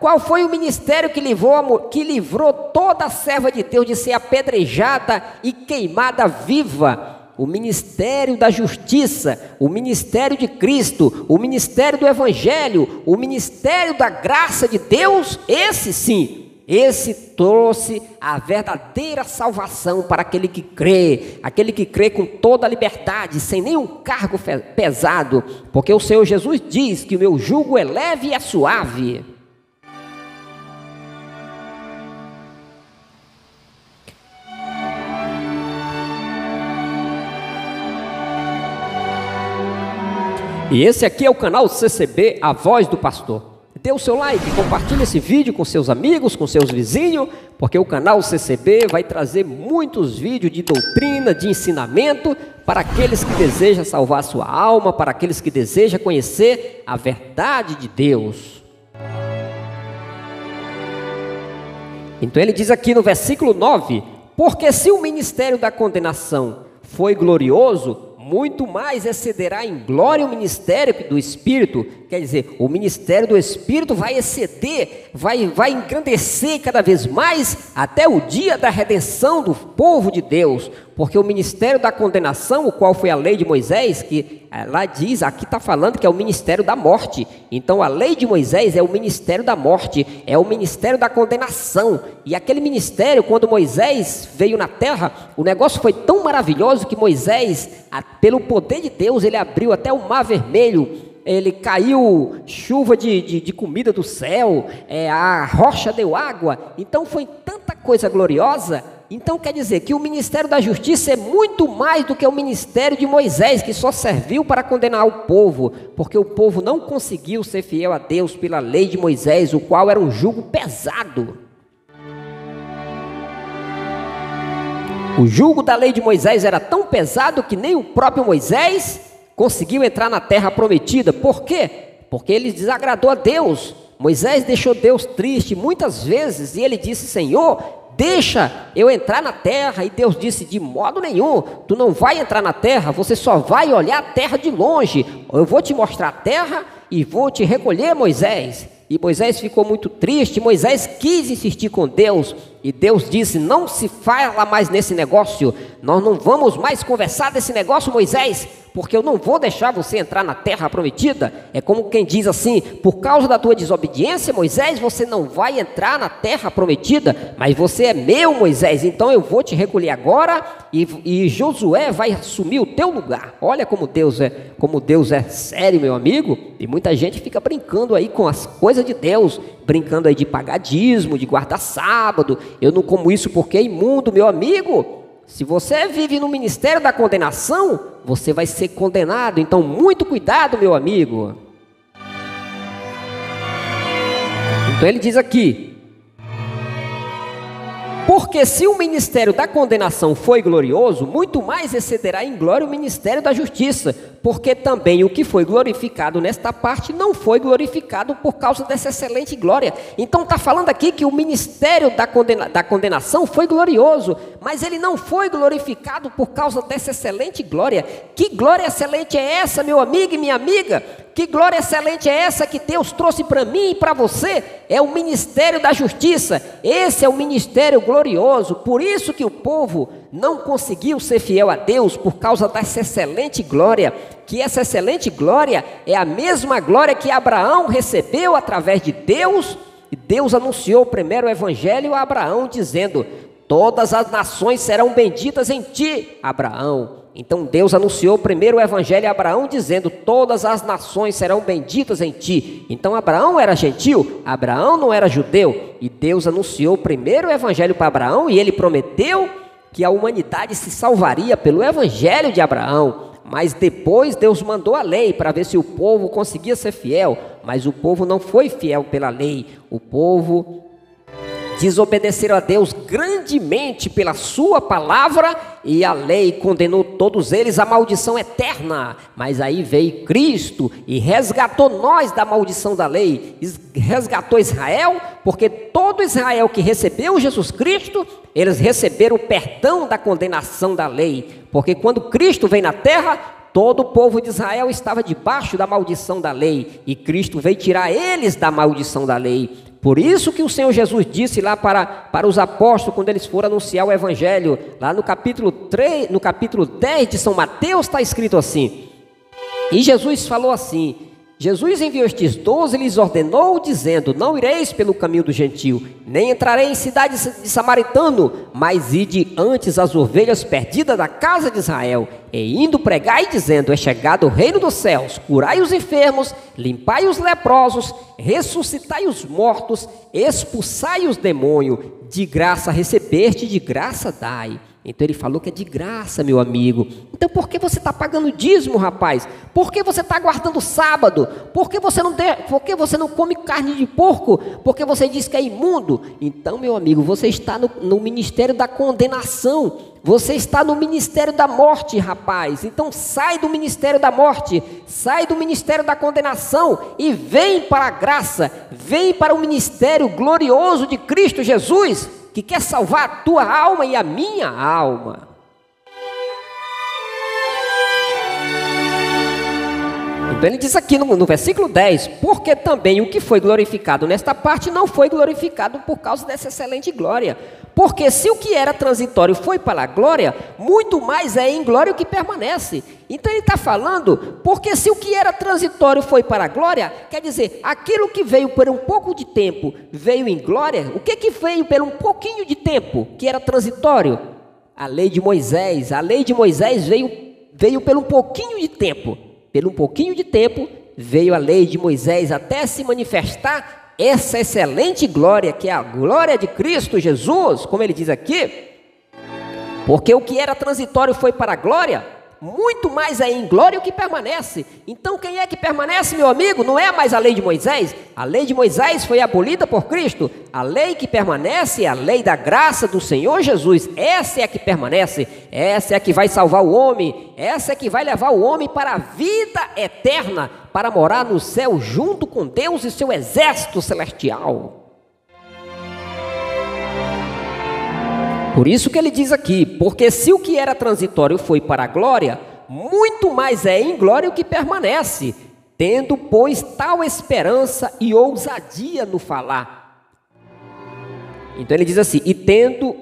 Qual foi o ministério que livrou toda a serva de Deus de ser apedrejada e queimada viva? O ministério da justiça, o ministério de Cristo, o ministério do Evangelho, o ministério da graça de Deus. Esse sim, esse trouxe a verdadeira salvação para aquele que crê com toda a liberdade, sem nenhum cargo pesado, porque o Senhor Jesus diz que o meu jugo é leve e é suave. E esse aqui é o canal CCB, a voz do pastor. Dê o seu like, compartilhe esse vídeo com seus amigos, com seus vizinhos, porque o canal CCB vai trazer muitos vídeos de doutrina, de ensinamento, para aqueles que desejam salvar sua alma, para aqueles que desejam conhecer a verdade de Deus. Então ele diz aqui no versículo 9, porque se o ministério da condenação foi glorioso, muito mais excederá em glória o ministério do Espírito. Quer dizer, o ministério do Espírito vai exceder, vai engrandecer cada vez mais até o dia da redenção do povo de Deus. porque o ministério da condenação, o qual foi a lei de Moisés, que lá diz, aqui está falando que é o ministério da morte. Então a lei de Moisés é o ministério da morte, é o ministério da condenação. E aquele ministério, quando Moisés veio na terra, o negócio foi tão maravilhoso que Moisés, pelo poder de Deus, ele abriu até o Mar Vermelho. Ele caiu chuva de comida do céu, a rocha deu água. Então foi tanta coisa gloriosa. Então quer dizer que o ministério da justiça é muito mais do que o ministério de Moisés, que só serviu para condenar o povo, porque o povo não conseguiu ser fiel a Deus pela lei de Moisés, o qual era um jugo pesado. O jugo da lei de Moisés era tão pesado que nem o próprio Moisés conseguiu entrar na terra prometida. Por quê? Porque ele desagradou a Deus. Moisés deixou Deus triste muitas vezes e ele disse: Senhor, deixa eu entrar na terra. E Deus disse: de modo nenhum, tu não vai entrar na terra, você só vai olhar a terra de longe. Eu vou te mostrar a terra e vou te recolher, Moisés. E Moisés ficou muito triste. Moisés quis insistir com Deus e Deus disse: não se fala mais nesse negócio, nós não vamos mais conversar desse negócio, Moisés, porque eu não vou deixar você entrar na terra prometida. É como quem diz assim: por causa da tua desobediência, Moisés, você não vai entrar na terra prometida, mas você é meu, Moisés, então eu vou te recolher agora e Josué vai assumir o teu lugar. Olha como Deus é sério, meu amigo. E muita gente fica brincando aí com as coisas de Deus, brincando aí de pagar dízimo, de guardar sábado. Eu não como isso porque é imundo, meu amigo. Se você vive no ministério da condenação, você vai ser condenado. Então, muito cuidado, meu amigo. Então ele diz aqui: porque se o ministério da condenação foi glorioso, muito mais excederá em glória o ministério da justiça, porque também o que foi glorificado nesta parte não foi glorificado por causa dessa excelente glória. Então está falando aqui que o ministério da condenação foi glorioso, mas ele não foi glorificado por causa dessa excelente glória. Que glória excelente é essa, meu amigo e minha amiga? Que glória excelente é essa que Deus trouxe para mim e para você? É o ministério da justiça. Esse é o ministério glorioso. Por isso que o povo não conseguiu ser fiel a Deus, por causa dessa excelente glória. Que essa excelente glória é a mesma glória que Abraão recebeu através de Deus. E Deus anunciou primeiro o evangelho a Abraão, dizendo: todas as nações serão benditas em ti, Abraão. Então Deus anunciou primeiro o evangelho a Abraão, dizendo: todas as nações serão benditas em ti. Então Abraão era gentil, Abraão não era judeu. E Deus anunciou primeiro o evangelho para Abraão, e ele prometeu que a humanidade se salvaria pelo evangelho de Abraão. Mas depois Deus mandou a lei para ver se o povo conseguia ser fiel. Mas o povo não foi fiel pela lei. O povo desobedeceram a Deus grandemente pela sua palavra, e a lei condenou todos eles à maldição eterna. Mas aí veio Cristo e resgatou nós da maldição da lei, resgatou Israel, porque todo Israel que recebeu Jesus Cristo, eles receberam o perdão da condenação da lei, porque quando Cristo veio na terra, todo o povo de Israel estava debaixo da maldição da lei, e Cristo veio tirar eles da maldição da lei. Por isso que o Senhor Jesus disse lá para os apóstolos, quando eles foram anunciar o evangelho, lá no capítulo 3, no capítulo 10 de São Mateus, está escrito assim: e Jesus falou assim, Jesus enviou estes 12 e lhes ordenou, dizendo: não ireis pelo caminho do gentio, nem entrarei em cidade de samaritano, mas ide antes as ovelhas perdidas da casa de Israel, e indo pregai, dizendo: é chegado o reino dos céus, curai os enfermos, limpai os leprosos, ressuscitai os mortos, expulsai os demônios, de graça recebeste, de graça dai. Então ele falou que é de graça, meu amigo. Então por que você está pagando dízimo, rapaz? Por que você está guardando sábado? Por que você não come carne de porco? Porque você diz que é imundo? Então, meu amigo, você está no ministério da condenação. Você está no ministério da morte, rapaz. Então sai do ministério da morte, sai do ministério da condenação e vem para a graça, vem para o ministério glorioso de Cristo Jesus, que quer salvar a tua alma e a minha alma. Então ele diz aqui no versículo 10, porque também o que foi glorificado nesta parte não foi glorificado por causa dessa excelente glória. porque se o que era transitório foi para a glória, muito mais é em glória o que permanece. Então ele está falando, porque se o que era transitório foi para a glória, quer dizer, aquilo que veio por um pouco de tempo, veio em glória. O que veio por um pouquinho de tempo, que era transitório? A lei de Moisés. A lei de Moisés veio por um pouquinho de tempo. Por um pouquinho de tempo, veio a lei de Moisés até se manifestar essa excelente glória, que é a glória de Cristo Jesus, como ele diz aqui. Porque o que era transitório foi para a glória, muito mais é em glória o que permanece. Então quem é que permanece, meu amigo? Não é mais a lei de Moisés. A lei de Moisés foi abolida por Cristo. A lei que permanece é a lei da graça do Senhor Jesus. Essa é a que permanece, essa é a que vai salvar o homem, essa é a que vai levar o homem para a vida eterna, para morar no céu junto com Deus e seu exército celestial. Por isso que ele diz aqui, porque se o que era transitório foi para a glória, muito mais é em glória o que permanece, tendo, pois, tal esperança e ousadia no falar. Então ele diz assim, e tendo,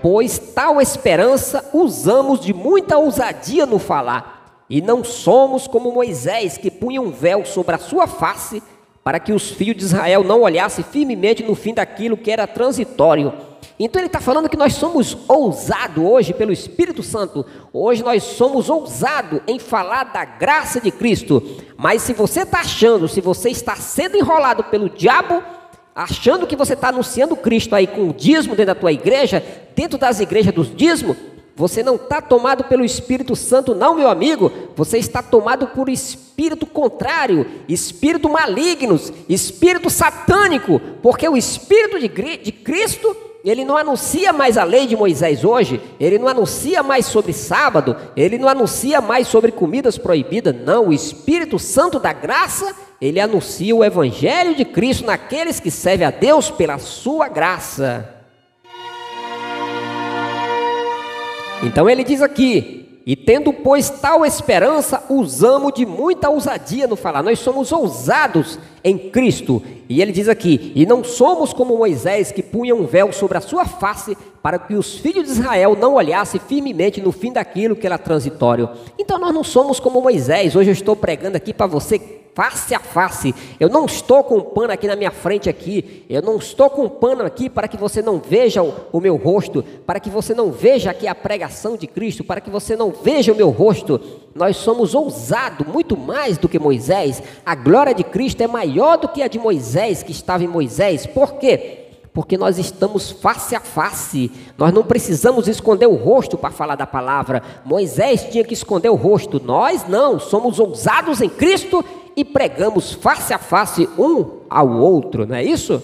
pois, tal esperança, usamos de muita ousadia no falar, e não somos como Moisés, que punha um véu sobre a sua face, para que os filhos de Israel não olhassem firmemente no fim daquilo que era transitório. Então ele está falando que nós somos ousados hoje pelo Espírito Santo. Hoje nós somos ousados em falar da graça de Cristo. Mas se você está achando, se você está sendo enrolado pelo diabo, achando que você está anunciando Cristo aí com o dízimo dentro da tua igreja, dentro das igrejas dos dízimos, você não está tomado pelo Espírito Santo não, meu amigo. Você está tomado por espírito contrário, espírito malignos, espírito satânico. Porque o Espírito de Cristo, ele não anuncia mais a lei de Moisés hoje, ele não anuncia mais sobre sábado, ele não anuncia mais sobre comidas proibidas, não. O Espírito Santo da graça, ele anuncia o Evangelho de Cristo naqueles que servem a Deus pela sua graça. Então ele diz aqui, e tendo, pois, tal esperança, usamos de muita ousadia no falar. Nós somos ousados em Cristo. E ele diz aqui, e não somos como Moisés, que punha um véu sobre a sua face, para que os filhos de Israel não olhassem firmemente no fim daquilo que era transitório. Então nós não somos como Moisés. Hoje eu estou pregando aqui para você face a face. Eu não estou com um pano aqui na minha frente aqui. Eu não estou com um pano aqui para que você não veja o meu rosto, para que você não veja aqui a pregação de Cristo, para que você não veja o meu rosto. Nós somos ousados muito mais do que Moisés. A glória de Cristo é maior do que a de Moisés, que estava em Moisés. Por quê? Porque nós estamos face a face. Nós não precisamos esconder o rosto para falar da palavra. Moisés tinha que esconder o rosto. Nós não, somos ousados em Cristo e pregamos face a face um ao outro, não é isso?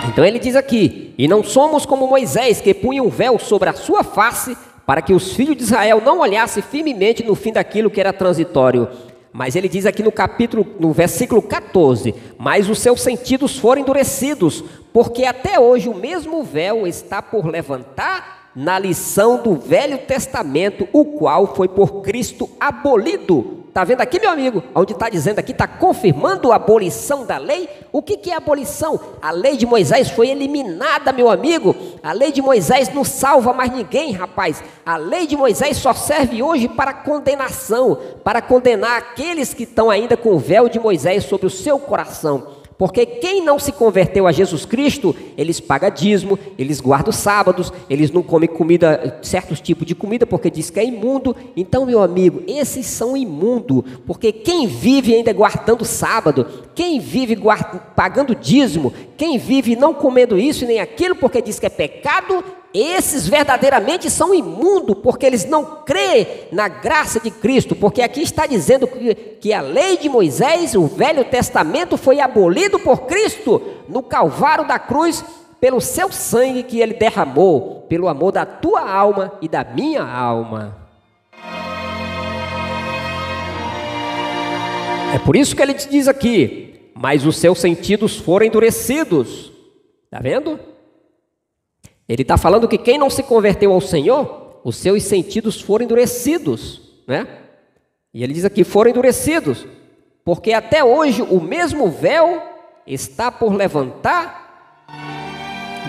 Então ele diz aqui, e não somos como Moisés, que punha um véu sobre a sua face, para que os filhos de Israel não olhassem firmemente no fim daquilo que era transitório. Mas ele diz aqui no versículo 14, mas os seus sentidos foram endurecidos, porque até hoje o mesmo véu está por levantar na lição do Velho Testamento, o qual foi por Cristo abolido. Está vendo aqui, meu amigo? Onde está dizendo aqui, está confirmando a abolição da lei. O que é abolição? A lei de Moisés foi eliminada, meu amigo. A lei de Moisés não salva mais ninguém, rapaz. A lei de Moisés só serve hoje para condenação, para condenar aqueles que estão ainda com o véu de Moisés sobre o seu coração. Porque quem não se converteu a Jesus Cristo, eles pagam dízimo, eles guardam os sábados, eles não comem comida, certos tipos de comida, porque diz que é imundo. Então, meu amigo, esses são imundos, porque quem vive ainda guardando sábado, quem vive pagando dízimo, quem vive não comendo isso e nem aquilo, porque diz que é pecado, esses verdadeiramente são imundos, porque eles não creem na graça de Cristo, porque aqui está dizendo que a lei de Moisés, o Velho Testamento, foi abolido por Cristo no Calvário da cruz, pelo seu sangue que ele derramou, pelo amor da tua alma e da minha alma. É por isso que ele diz aqui, mas os seus sentidos foram endurecidos. Está vendo? Ele está falando que quem não se converteu ao Senhor, os seus sentidos foram endurecidos, né? E ele diz aqui, foram endurecidos, porque até hoje o mesmo véu está por levantar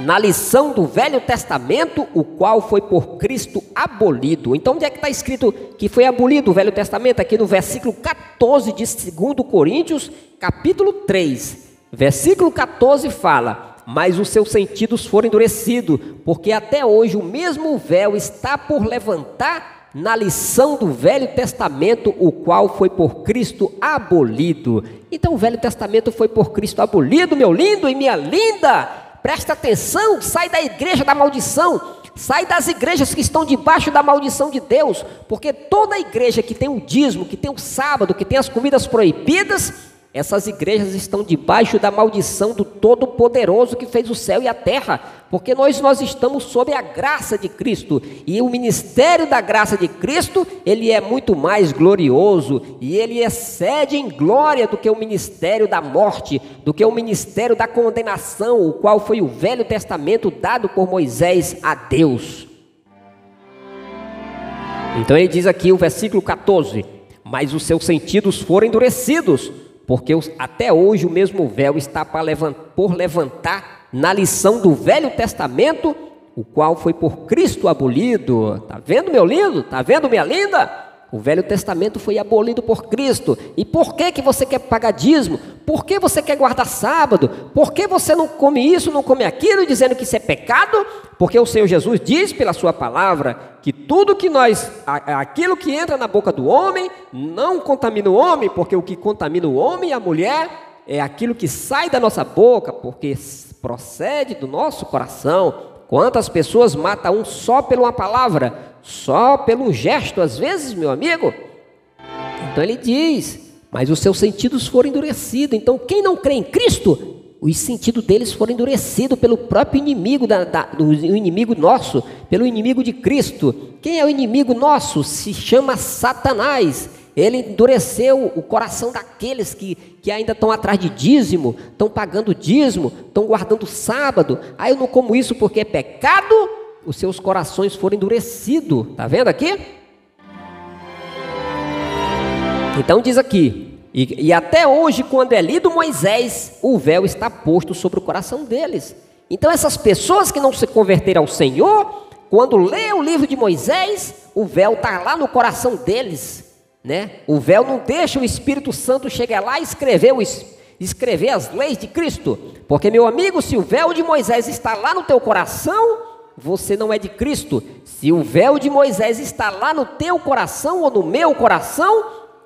na lição do Velho Testamento, o qual foi por Cristo abolido. Então, onde é que está escrito que foi abolido o Velho Testamento? Aqui no versículo 14 de 2 Coríntios, capítulo 3. Versículo 14 fala: mas os seus sentidos foram endurecidos, porque até hoje o mesmo véu está por levantar na lição do Velho Testamento, o qual foi por Cristo abolido. Então o Velho Testamento foi por Cristo abolido, meu lindo e minha linda. Presta atenção, sai da igreja da maldição, sai das igrejas que estão debaixo da maldição de Deus, porque toda igreja que tem o dízimo, que tem o sábado, que tem as comidas proibidas, essas igrejas estão debaixo da maldição do Todo-Poderoso que fez o céu e a terra, porque nós estamos sob a graça de Cristo, e o ministério da graça de Cristo, ele é muito mais glorioso, e ele excede em glória do que o ministério da morte, do que o ministério da condenação, o qual foi o Velho Testamento dado por Moisés a Deus. Então ele diz aqui o versículo 14: mas os seus sentidos foram endurecidos, porque até hoje o mesmo véu está por levantar na lição do Velho Testamento, o qual foi por Cristo abolido. Está vendo, meu lindo? Está vendo, minha linda? O Velho Testamento foi abolido por Cristo. E por que você quer pagar dízimo? Por que você quer guardar sábado? Por que você não come isso, não come aquilo, dizendo que isso é pecado? Porque o Senhor Jesus diz pela sua palavra que tudo que aquilo que entra na boca do homem, não contamina o homem, porque o que contamina o homem e a mulher é aquilo que sai da nossa boca, porque procede do nosso coração. Quantas pessoas matam um só por uma palavra, só pelo gesto, às vezes, meu amigo? Então ele diz: mas os seus sentidos foram endurecidos. Então quem não crê em Cristo, os sentidos deles foram endurecidos pelo próprio inimigo, do inimigo nosso, pelo inimigo de Cristo. Quem é o inimigo nosso? Se chama Satanás. Ele endureceu o coração daqueles que ainda estão atrás de dízimo, estão pagando dízimo, estão guardando sábado. Eu não como isso porque é pecado. Os seus corações foram endurecidos. Está vendo aqui? Então diz aqui: e até hoje, quando é lido Moisés, o véu está posto sobre o coração deles. Então essas pessoas que não se converteram ao Senhor, quando lê o livro de Moisés, o véu está lá no coração deles, né? O véu não deixa o Espírito Santo chegar lá e escrever as leis de Cristo. Porque, meu amigo, se o véu de Moisés está lá no teu coração, você não é de Cristo. Se o véu de Moisés está lá no teu coração ou no meu coração,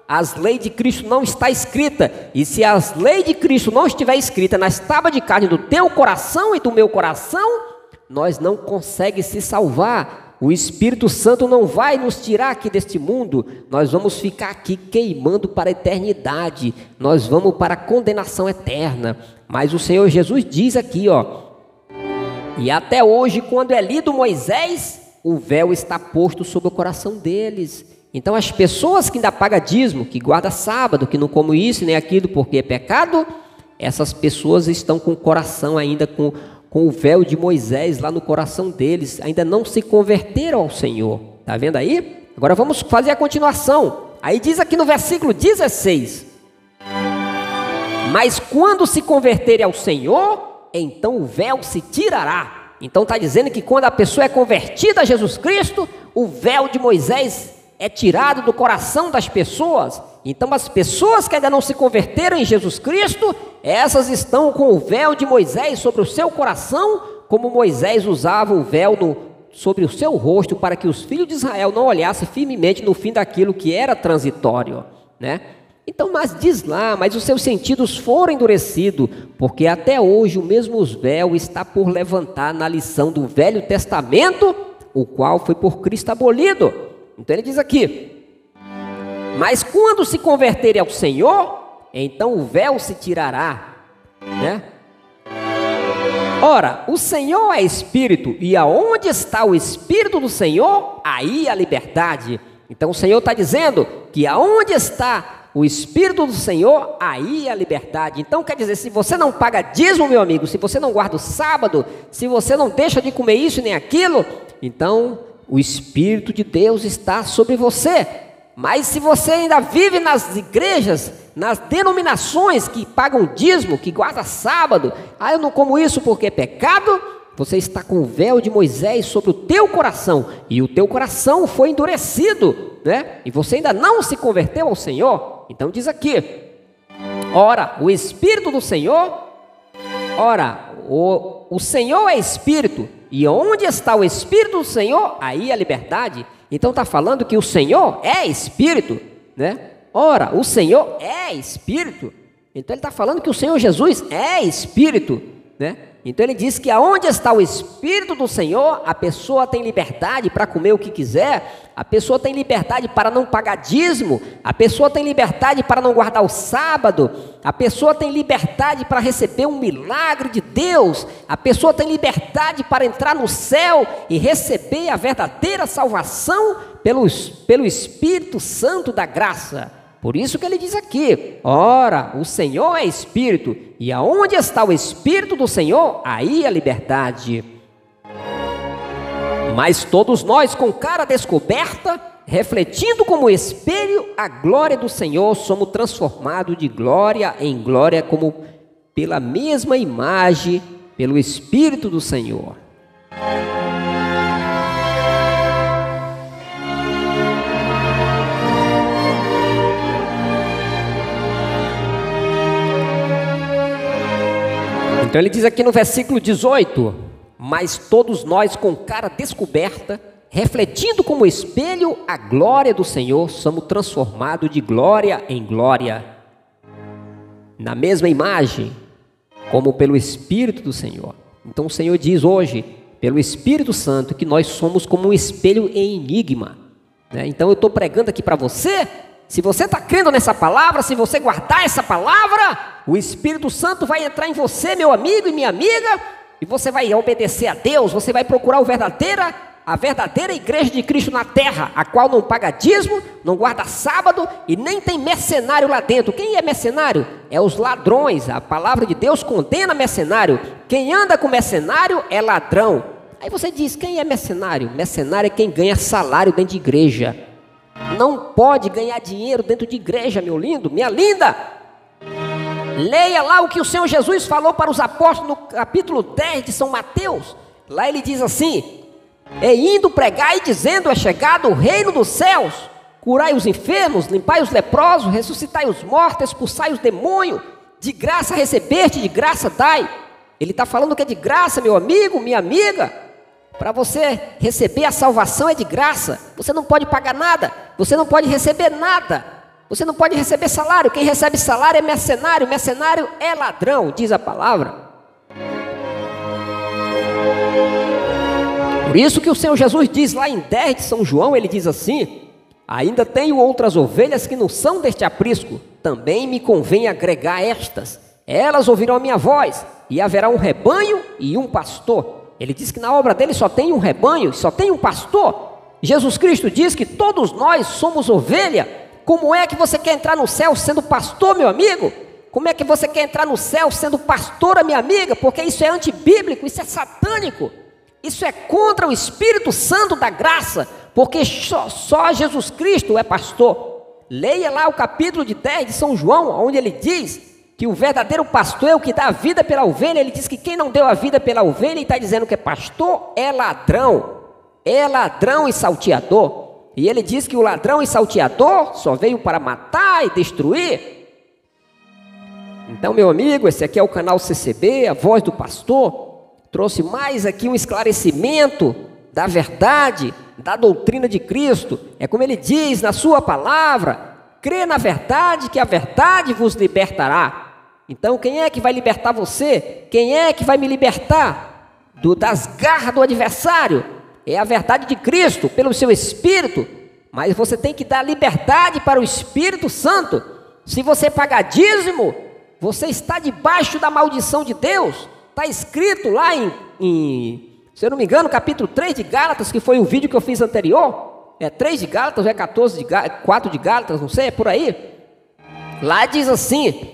as leis de Cristo não está escrita. E se as leis de Cristo não estiver escrita nas tábuas de carne do teu coração e do meu coração, nós não conseguimos se salvar. O Espírito Santo não vai nos tirar aqui deste mundo. Nós vamos ficar aqui queimando para a eternidade. Nós vamos para a condenação eterna. Mas o Senhor Jesus diz aqui, e até hoje, quando é lido Moisés, o véu está posto sobre o coração deles. Então as pessoas que ainda pagam dízimo, que guardam sábado, que não comem isso nem aquilo porque é pecado, essas pessoas estão com o coração ainda com o véu de Moisés lá no coração deles, ainda não se converteram ao Senhor. Está vendo aí? Agora vamos fazer a continuação. Aí diz aqui no versículo 16: mas quando se converterem ao Senhor, então o véu se tirará. Então está dizendo que quando a pessoa é convertida a Jesus Cristo, o véu de Moisés é tirado do coração das pessoas. Então as pessoas que ainda não se converteram em Jesus Cristo, essas estão com o véu de Moisés sobre o seu coração, como Moisés usava o véu sobre o seu rosto, para que os filhos de Israel não olhassem firmemente no fim daquilo que era transitório, né? Então, mas diz lá, mas os seus sentidos foram endurecidos, porque até hoje o mesmo véu está por levantar na lição do Velho Testamento, o qual foi por Cristo abolido. Então ele diz aqui: mas quando se converterem ao Senhor, então o véu se tirará, né? Ora, o Senhor é Espírito, e aonde está o Espírito do Senhor, aí a liberdade. Então o Senhor está dizendo que aonde está o Espírito do Senhor, aí a liberdade. Então quer dizer, se você não paga dízimo, meu amigo, se você não guarda o sábado, se você não deixa de comer isso nem aquilo, então o Espírito de Deus está sobre você. Mas se você ainda vive nas igrejas, nas denominações que pagam dízimo, que guarda sábado, eu não como isso porque é pecado, Você está com o véu de Moisés sobre o teu coração, e o teu coração foi endurecido, né? E você ainda não se converteu ao Senhor. Então diz aqui: ora, o Espírito do Senhor, o Senhor é Espírito, e onde está o Espírito do Senhor, aí a liberdade. Então está falando que o Senhor é Espírito, né? Ora, o Senhor é Espírito. Então ele está falando que o Senhor Jesus é Espírito, né? Então ele diz que aonde está o Espírito do Senhor, a pessoa tem liberdade para comer o que quiser, a pessoa tem liberdade para não pagar dízimo, a pessoa tem liberdade para não guardar o sábado, a pessoa tem liberdade para receber um milagre de Deus, a pessoa tem liberdade para entrar no céu e receber a verdadeira salvação pelo Espírito Santo da graça. Por isso que ele diz aqui: ora, o Senhor é Espírito, e aonde está o Espírito do Senhor, aí a liberdade. Mas todos nós, com cara descoberta, refletindo como espelho a glória do Senhor, somos transformados de glória em glória, como pela mesma imagem, pelo Espírito do Senhor. Então ele diz aqui no versículo 18: mas todos nós com cara descoberta, refletindo como espelho a glória do Senhor, somos transformados de glória em glória, na mesma imagem, como pelo Espírito do Senhor. Então o Senhor diz hoje, pelo Espírito Santo, que nós somos como um espelho em enigma, né? Então eu estou pregando aqui para você. Se você está crendo nessa palavra, se você guardar essa palavra, o Espírito Santo vai entrar em você, meu amigo e minha amiga, e você vai obedecer a Deus, você vai procurar a verdadeira igreja de Cristo na terra, a qual não paga dízimo, não guarda sábado e nem tem mercenário lá dentro. Quem é mercenário? É os ladrões. A palavra de Deus condena mercenário. Quem anda com mercenário é ladrão. Aí você diz: quem é mercenário? Mercenário é quem ganha salário dentro de igreja. Não pode ganhar dinheiro dentro de igreja, meu lindo, minha linda. Leia lá o que o Senhor Jesus falou para os apóstolos no capítulo 10 de São Mateus. Lá ele diz assim: e indo pregai dizendo, é chegado o reino dos céus, curai os enfermos, limpai os leprosos, ressuscitai os mortos, expulsai os demônios, de graça recebeste, de graça dai. Ele está falando que é de graça, meu amigo, minha amiga. Para você receber a salvação é de graça. Você não pode pagar nada, você não pode receber nada, você não pode receber salário. Quem recebe salário é mercenário, mercenário é ladrão, diz a palavra. Por isso que o Senhor Jesus diz lá em 10 de São João, ele diz assim: ainda tenho outras ovelhas que não são deste aprisco, também me convém agregar estas. Elas ouvirão a minha voz, e haverá um rebanho e um pastor. Ele diz que na obra dele só tem um rebanho, só tem um pastor. Jesus Cristo diz que todos nós somos ovelha. Como é que você quer entrar no céu sendo pastor, meu amigo? Como é que você quer entrar no céu sendo pastora, minha amiga? Porque isso é antibíblico, isso é satânico. Isso é contra o Espírito Santo da graça, porque só Jesus Cristo é pastor. Leia lá o capítulo de 10 de São João, onde ele diz que o verdadeiro pastor é o que dá a vida pela ovelha. Ele diz que quem não deu a vida pela ovelha e está dizendo que é pastor, é ladrão e salteador. E ele diz que o ladrão e salteador só veio para matar e destruir. Então, meu amigo, esse aqui é o canal CCB, a voz do pastor. Trouxe mais aqui um esclarecimento da verdade, da doutrina de Cristo. É como ele diz na sua palavra: crê na verdade, que a verdade vos libertará. Então quem é que vai libertar você? Quem é que vai me libertar das garras do adversário? É a verdade de Cristo, pelo seu Espírito. Mas você tem que dar liberdade para o Espírito Santo. Se você pagar dízimo, você está debaixo da maldição de Deus. Está escrito lá se eu não me engano, capítulo 3 de Gálatas, que foi o vídeo que eu fiz anterior. É 3 de Gálatas, ou é 4 de Gálatas, não sei, é por aí. Lá diz assim: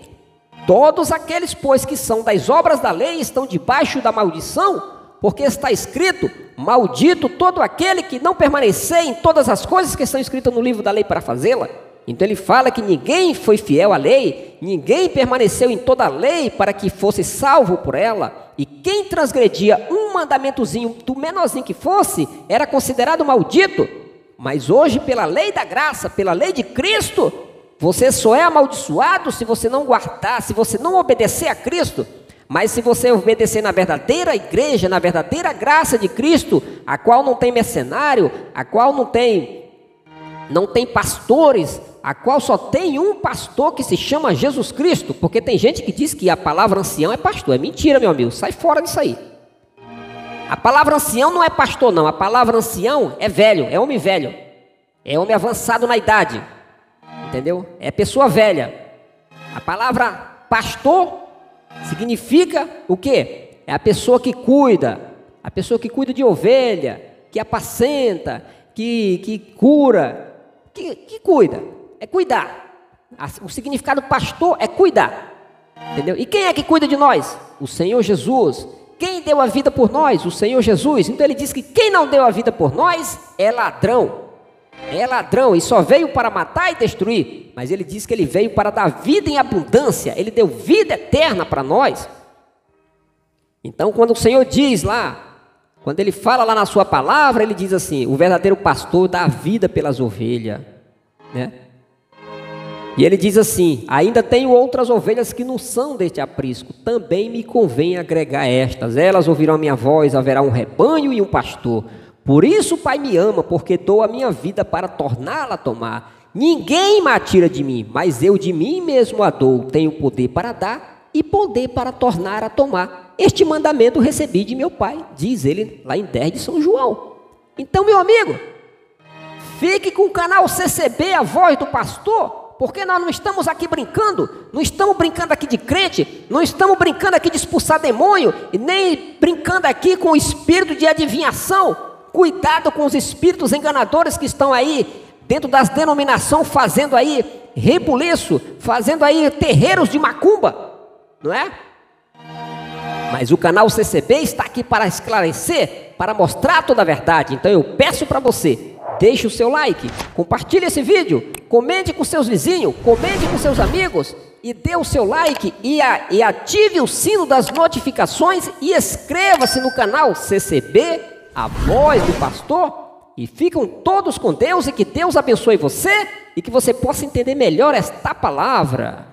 todos aqueles, pois, que são das obras da lei estão debaixo da maldição, porque está escrito: maldito todo aquele que não permanecer em todas as coisas que estão escritas no livro da lei para fazê-la. Então ele fala que ninguém foi fiel à lei, ninguém permaneceu em toda a lei para que fosse salvo por ela, e quem transgredia um mandamentozinho, do menorzinho que fosse, era considerado maldito. Mas hoje, pela lei da graça, pela lei de Cristo, você só é amaldiçoado se você não guardar, se você não obedecer a Cristo. Mas se você obedecer na verdadeira igreja, na verdadeira graça de Cristo, a qual não tem mercenário, a qual não tem pastores, a qual só tem um pastor que se chama Jesus Cristo, porque tem gente que diz que a palavra ancião é pastor. É mentira, meu amigo, sai fora disso aí. A palavra ancião não é pastor, não. A palavra ancião é velho, é homem velho, é homem avançado na idade, entendeu? É pessoa velha. A palavra pastor significa o quê? É a pessoa que cuida de ovelha, que apacenta, que cura, que cuida, é cuidar. O significado pastor é cuidar, entendeu? E quem é que cuida de nós? O Senhor Jesus. Quem deu a vida por nós? O Senhor Jesus. Então ele diz que quem não deu a vida por nós é ladrão. É ladrão e só veio para matar e destruir. Mas ele diz que ele veio para dar vida em abundância. Ele deu vida eterna para nós. Então quando o Senhor diz lá, quando ele fala lá na sua palavra, ele diz assim: o verdadeiro pastor dá a vida pelas ovelhas, né? E ele diz assim: ainda tenho outras ovelhas que não são deste aprisco, também me convém agregar estas. Elas ouvirão a minha voz, haverá um rebanho e um pastor. Por isso o Pai me ama, porque dou a minha vida para torná-la a tomar. Ninguém me atira de mim, mas eu de mim mesmo a dou. Tenho poder para dar e poder para tornar a tomar. Este mandamento recebi de meu Pai, diz ele lá em 10 de São João. Então, meu amigo, fique com o canal CCB, a voz do pastor, porque nós não estamos aqui brincando, não estamos brincando aqui de crente, não estamos brincando aqui de expulsar demônio, e nem brincando aqui com o espírito de adivinhação. Cuidado com os espíritos enganadores que estão aí dentro das denominações, fazendo aí rebuliço, fazendo aí terreiros de macumba, não é? Mas o canal CCB está aqui para esclarecer, para mostrar toda a verdade. Então eu peço para você, deixe o seu like, compartilhe esse vídeo, comente com seus vizinhos, comente com seus amigos e dê o seu like e ative o sino das notificações e inscreva-se no canal CCB, a voz do pastor, e ficam todos com Deus e que Deus abençoe você e que você possa entender melhor esta palavra.